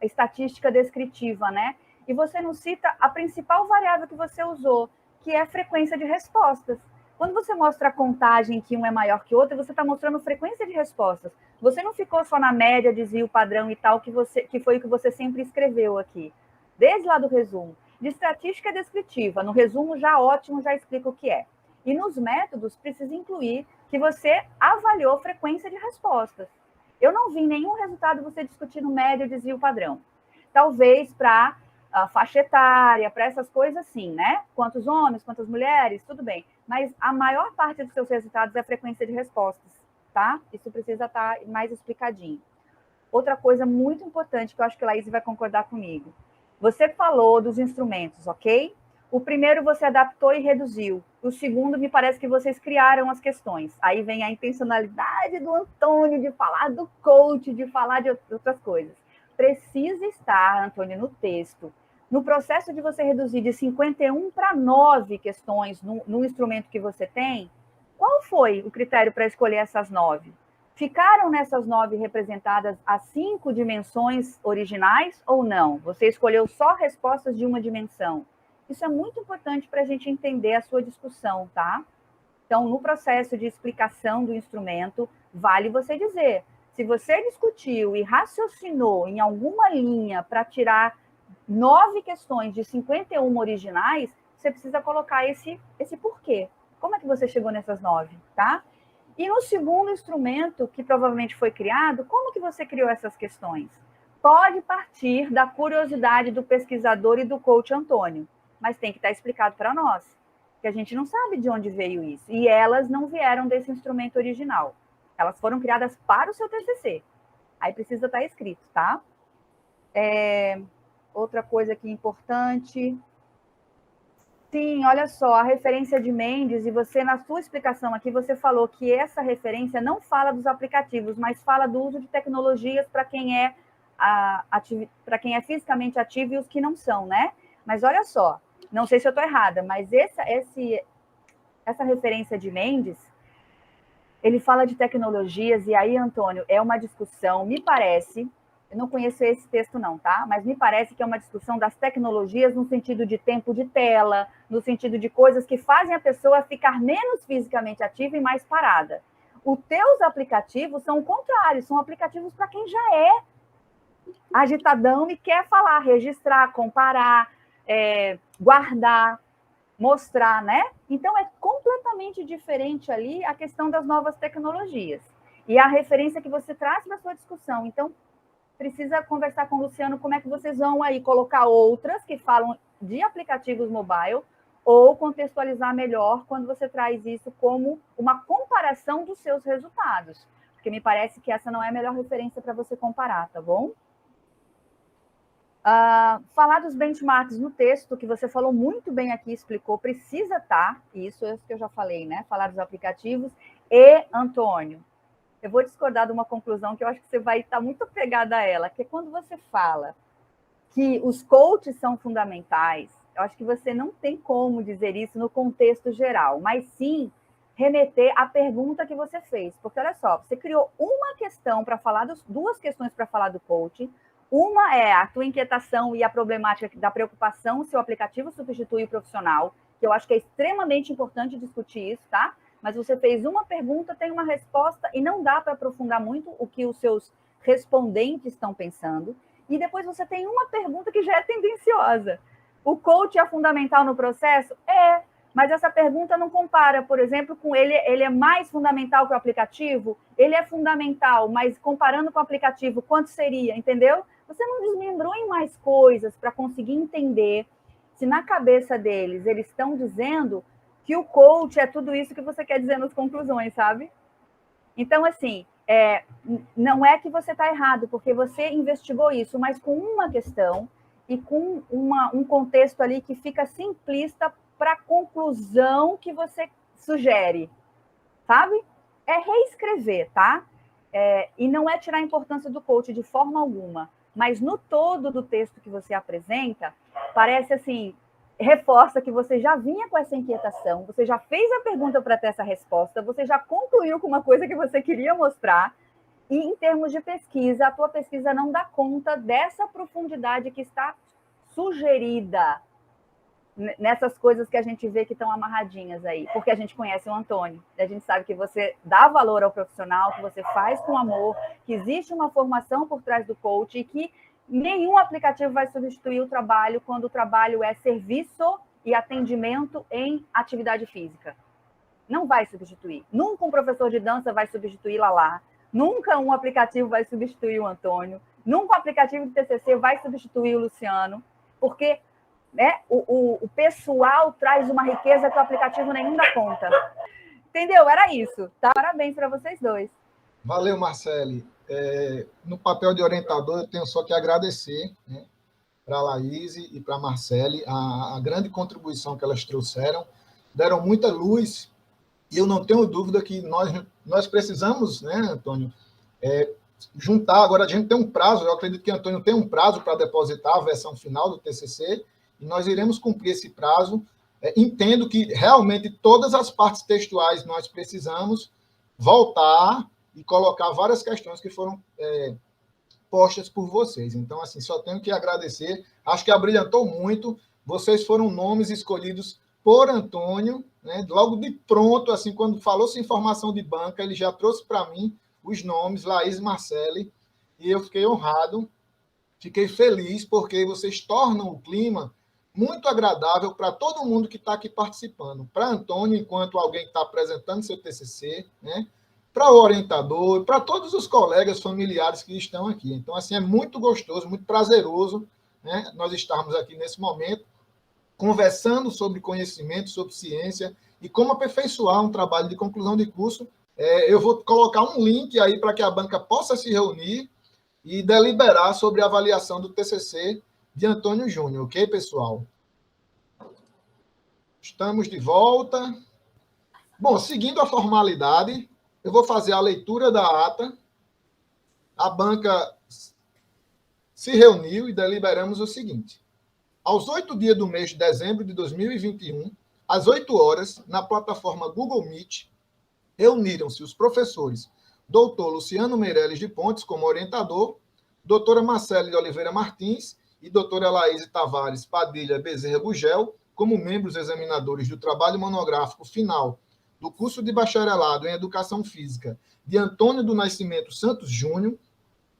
D: estatística descritiva, né? E você não cita a principal variável que você usou, que é a frequência de respostas. Quando você mostra a contagem que um é maior que o outro, você está mostrando frequência de respostas. Você não ficou só na média, desvio padrão e tal, que foi o que você sempre escreveu aqui. Desde lá do resumo. De estatística descritiva, no resumo já ótimo, já explica o que é. E nos métodos, precisa incluir que você avaliou frequência de respostas. Eu não vi nenhum resultado você discutindo média, desvio padrão. Talvez para a faixa etária, para essas coisas sim, né? Quantos homens, quantas mulheres, tudo bem. Mas a maior parte dos seus resultados é a frequência de respostas, tá? Isso precisa estar mais explicadinho. Outra coisa muito importante, que eu acho que a Laís vai concordar comigo. Você falou dos instrumentos, ok? O primeiro você adaptou e reduziu. O segundo, me parece que vocês criaram as questões. Aí vem a intencionalidade do Antônio de falar do coach, de falar de outras coisas. Precisa estar, Antônio, no texto. No processo de você reduzir de 51 para 9 questões no instrumento que você tem, qual foi o critério para escolher essas 9? Ficaram nessas 9 representadas as 5 dimensões originais ou não? Você escolheu só respostas de uma dimensão? Isso é muito importante para a gente entender a sua discussão, tá? Então, no processo de explicação do instrumento, vale você dizer, se você discutiu e raciocinou em alguma linha para tirar 9 questões de 51 originais, você precisa colocar esse porquê. Como é que você chegou nessas 9, tá? E no segundo instrumento, que provavelmente foi criado, como que você criou essas questões? Pode partir da curiosidade do pesquisador e do coach Antônio, mas tem que estar explicado para nós, que a gente não sabe de onde veio isso. E elas não vieram desse instrumento original. Elas foram criadas para o seu TCC. Aí precisa estar escrito, tá? Outra coisa aqui importante. Sim, olha só, a referência de Mendes, e você, na sua explicação aqui, você falou que essa referência não fala dos aplicativos, mas fala do uso de tecnologias para quem é fisicamente ativo e os que não são, né? Mas olha só, não sei se eu estou errada, mas essa referência de Mendes, ele fala de tecnologias, e aí, Antônio, é uma discussão, me parece, eu não conheço esse texto não, tá? Mas me parece que é uma discussão das tecnologias no sentido de tempo de tela, no sentido de coisas que fazem a pessoa ficar menos fisicamente ativa e mais parada. Os teus aplicativos são o contrário, são aplicativos para quem já é agitadão e quer falar, registrar, comparar, guardar, mostrar, né? Então, é completamente diferente ali a questão das novas tecnologias. E a referência que você traz para a sua discussão. Então, precisa conversar com o Luciano como é que vocês vão aí colocar outras que falam de aplicativos mobile ou contextualizar melhor quando você traz isso como uma comparação dos seus resultados, porque me parece que essa não é a melhor referência para você comparar, tá bom? Falar dos benchmarks no texto, que você falou muito bem aqui, explicou, precisa estar, isso é o que eu já falei, né? Falar dos aplicativos. E, Antônio, eu vou discordar de uma conclusão que eu acho que você vai estar muito apegada a ela, que é quando você fala que os coaches são fundamentais, eu acho que você não tem como dizer isso no contexto geral, mas sim remeter à pergunta que você fez. Porque, olha só, você criou uma questão para falar, duas questões para falar do coaching. Uma é a tua inquietação e a problemática da preocupação se o aplicativo substitui o profissional, que eu acho que é extremamente importante discutir isso, tá? Mas você fez uma pergunta, tem uma resposta, e não dá para aprofundar muito o que os seus respondentes estão pensando. E depois você tem uma pergunta que já é tendenciosa. O coach é fundamental no processo? É, mas essa pergunta não compara, por exemplo, com ele é mais fundamental que o aplicativo? Ele é fundamental, mas comparando com o aplicativo, quanto seria, entendeu? Você não desmembrou em mais coisas para conseguir entender se na cabeça deles eles estão dizendo que o coach é tudo isso que você quer dizer nas conclusões, sabe? Então, assim, não é que você está errado, porque você investigou isso, mas com uma questão e com um contexto ali que fica simplista para a conclusão que você sugere, sabe? É reescrever, tá? E não é tirar a importância do coach de forma alguma, mas no todo do texto que você apresenta, parece assim, reforça que você já vinha com essa inquietação, você já fez a pergunta para ter essa resposta, você já concluiu com uma coisa que você queria mostrar, e em termos de pesquisa, a tua pesquisa não dá conta dessa profundidade que está sugerida nessas coisas que a gente vê que estão amarradinhas aí, porque a gente conhece o Antônio, a gente sabe que você dá valor ao profissional, que você faz com amor, que existe uma formação por trás do coach e que nenhum aplicativo vai substituir o trabalho quando o trabalho é serviço e atendimento em atividade física. Não vai substituir. Nunca um professor de dança vai substituir Lala, nunca um aplicativo vai substituir o Antônio, nunca um aplicativo de TCC vai substituir o Luciano, porque né, o pessoal traz uma riqueza que o aplicativo nenhum dá conta. Entendeu? Era isso. Tá? Parabéns para vocês dois.
A: Valeu, Marcele. No papel de orientador, eu tenho só que agradecer, né, para a Laís e para a Marcele a grande contribuição que elas trouxeram. Deram muita luz e eu não tenho dúvida que nós precisamos, né, Antônio, juntar. Agora a gente tem um prazo, eu acredito que Antônio tem um prazo para depositar a versão final do TCC, e nós iremos cumprir esse prazo. Entendo que realmente todas as partes textuais nós precisamos voltar e colocar várias questões que foram postas por vocês. Então, assim, só tenho que agradecer. Acho que abrilhantou muito. Vocês foram nomes escolhidos por Antônio, né? Logo de pronto, assim, quando falou-se informação de banca, ele já trouxe para mim os nomes, Laís e Marcele, e eu fiquei honrado, fiquei feliz, porque vocês tornam o clima muito agradável para todo mundo que está aqui participando. Para Antônio, enquanto alguém que está apresentando seu TCC, né? Para o orientador, para todos os colegas familiares que estão aqui. Então, assim, é muito gostoso, muito prazeroso, né, nós estarmos aqui nesse momento, conversando sobre conhecimento, sobre ciência e como aperfeiçoar um trabalho de conclusão de curso. Eu vou colocar um link aí para que a banca possa se reunir e deliberar sobre a avaliação do TCC de Antônio Júnior, ok, pessoal? Estamos de volta. Bom, seguindo a formalidade, eu vou fazer a leitura da ata. A banca se reuniu e deliberamos o seguinte. Aos 8 dias do mês de dezembro de 2021, às 8 horas, na plataforma Google Meet, reuniram-se os professores Dr. Luciano Meirelles de Pontes como orientador, doutora Marcele de Oliveira Martins e doutora Laís Tavares Padilha Bezerra Gugel como membros examinadores do trabalho monográfico final do curso de bacharelado em Educação Física de Antônio do Nascimento Santos Júnior,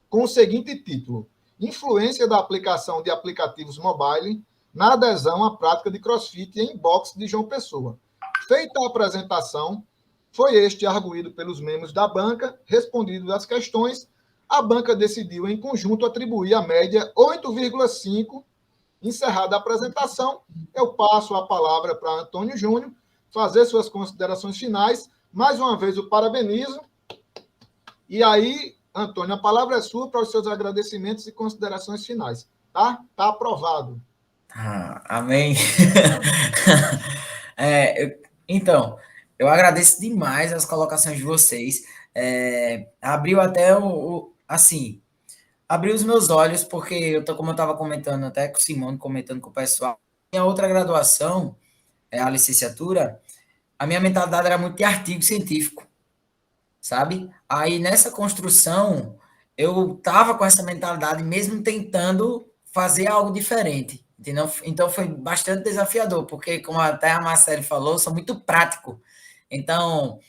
A: com o seguinte título: Influência da aplicação de aplicativos mobile na adesão à prática de crossfit em boxe de João Pessoa. Feita a apresentação, foi este arguído pelos membros da banca, respondido as questões, a banca decidiu em conjunto atribuir a média 8,5 Encerrada a apresentação, eu passo a palavra para Antônio Júnior fazer suas considerações finais. Mais uma vez, o parabenizo. E aí, Antônio, a palavra é sua para os seus agradecimentos e considerações finais. Tá? Tá aprovado.
B: Amém. Então, eu agradeço demais as colocações de vocês. Abriu até assim, abriu os meus olhos, porque como eu estava comentando até com o Simone, comentando com o pessoal, minha outra graduação, a licenciatura, a minha mentalidade era muito de artigo científico, sabe? Aí nessa construção, eu estava com essa mentalidade, mesmo tentando fazer algo diferente, entendeu? Então foi bastante desafiador, porque, como até a Marcele falou, eu sou muito prático. Então,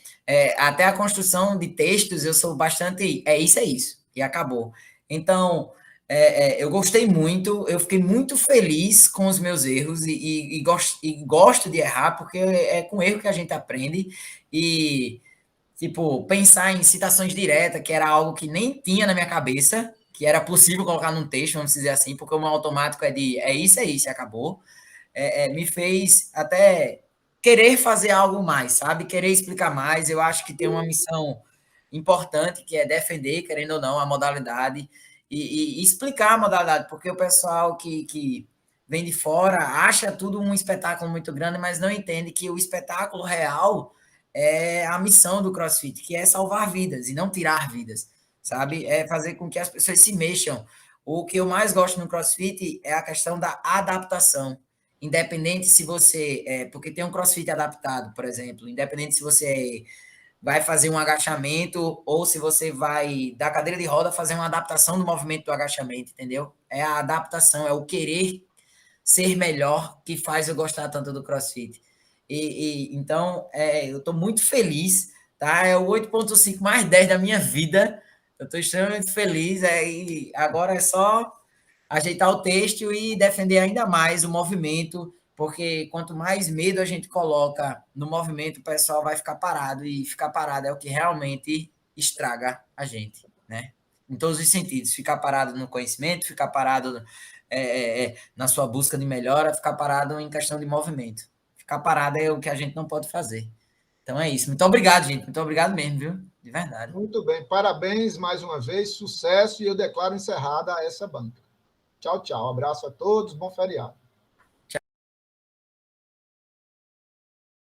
B: até a construção de textos, eu sou bastante. É isso, e acabou. Então, eu gostei muito, eu fiquei muito feliz com os meus erros e gosto de errar, porque é com erro que a gente aprende. E, tipo, pensar em citações diretas, que era algo que nem tinha na minha cabeça, que era possível colocar num texto, vamos dizer assim, porque o meu automático é isso, e acabou. Me fez até querer fazer algo mais, sabe? Querer explicar mais. Eu acho que tem uma missão importante, que é defender, querendo ou não, a modalidade e explicar a modalidade, porque o pessoal que vem de fora acha tudo um espetáculo muito grande, mas não entende que o espetáculo real é a missão do CrossFit, que é salvar vidas e não tirar vidas, sabe? É fazer com que as pessoas se mexam. O que eu mais gosto no CrossFit é a questão da adaptação. Independente se você... porque tem um CrossFit adaptado, por exemplo. Independente se você vai fazer um agachamento ou se você vai, da cadeira de roda, fazer uma adaptação do movimento do agachamento, entendeu? É a adaptação, é o querer ser melhor que faz eu gostar tanto do CrossFit. Então, eu estou muito feliz, tá? É o 8.5 mais 10 da minha vida. Eu estou extremamente feliz. E agora é só ajeitar o texto e defender ainda mais o movimento, porque quanto mais medo a gente coloca no movimento, o pessoal vai ficar parado, e ficar parado é o que realmente estraga a gente, né? Em todos os sentidos. Ficar parado no conhecimento, ficar parado na sua busca de melhora, ficar parado em questão de movimento. Ficar parado é o que a gente não pode fazer. Então é isso. Muito obrigado, gente. Muito obrigado mesmo, viu? De verdade.
A: Muito bem. Parabéns mais uma vez. Sucesso. E eu declaro encerrada essa banca. Tchau, tchau. Abraço a todos. Bom feriado.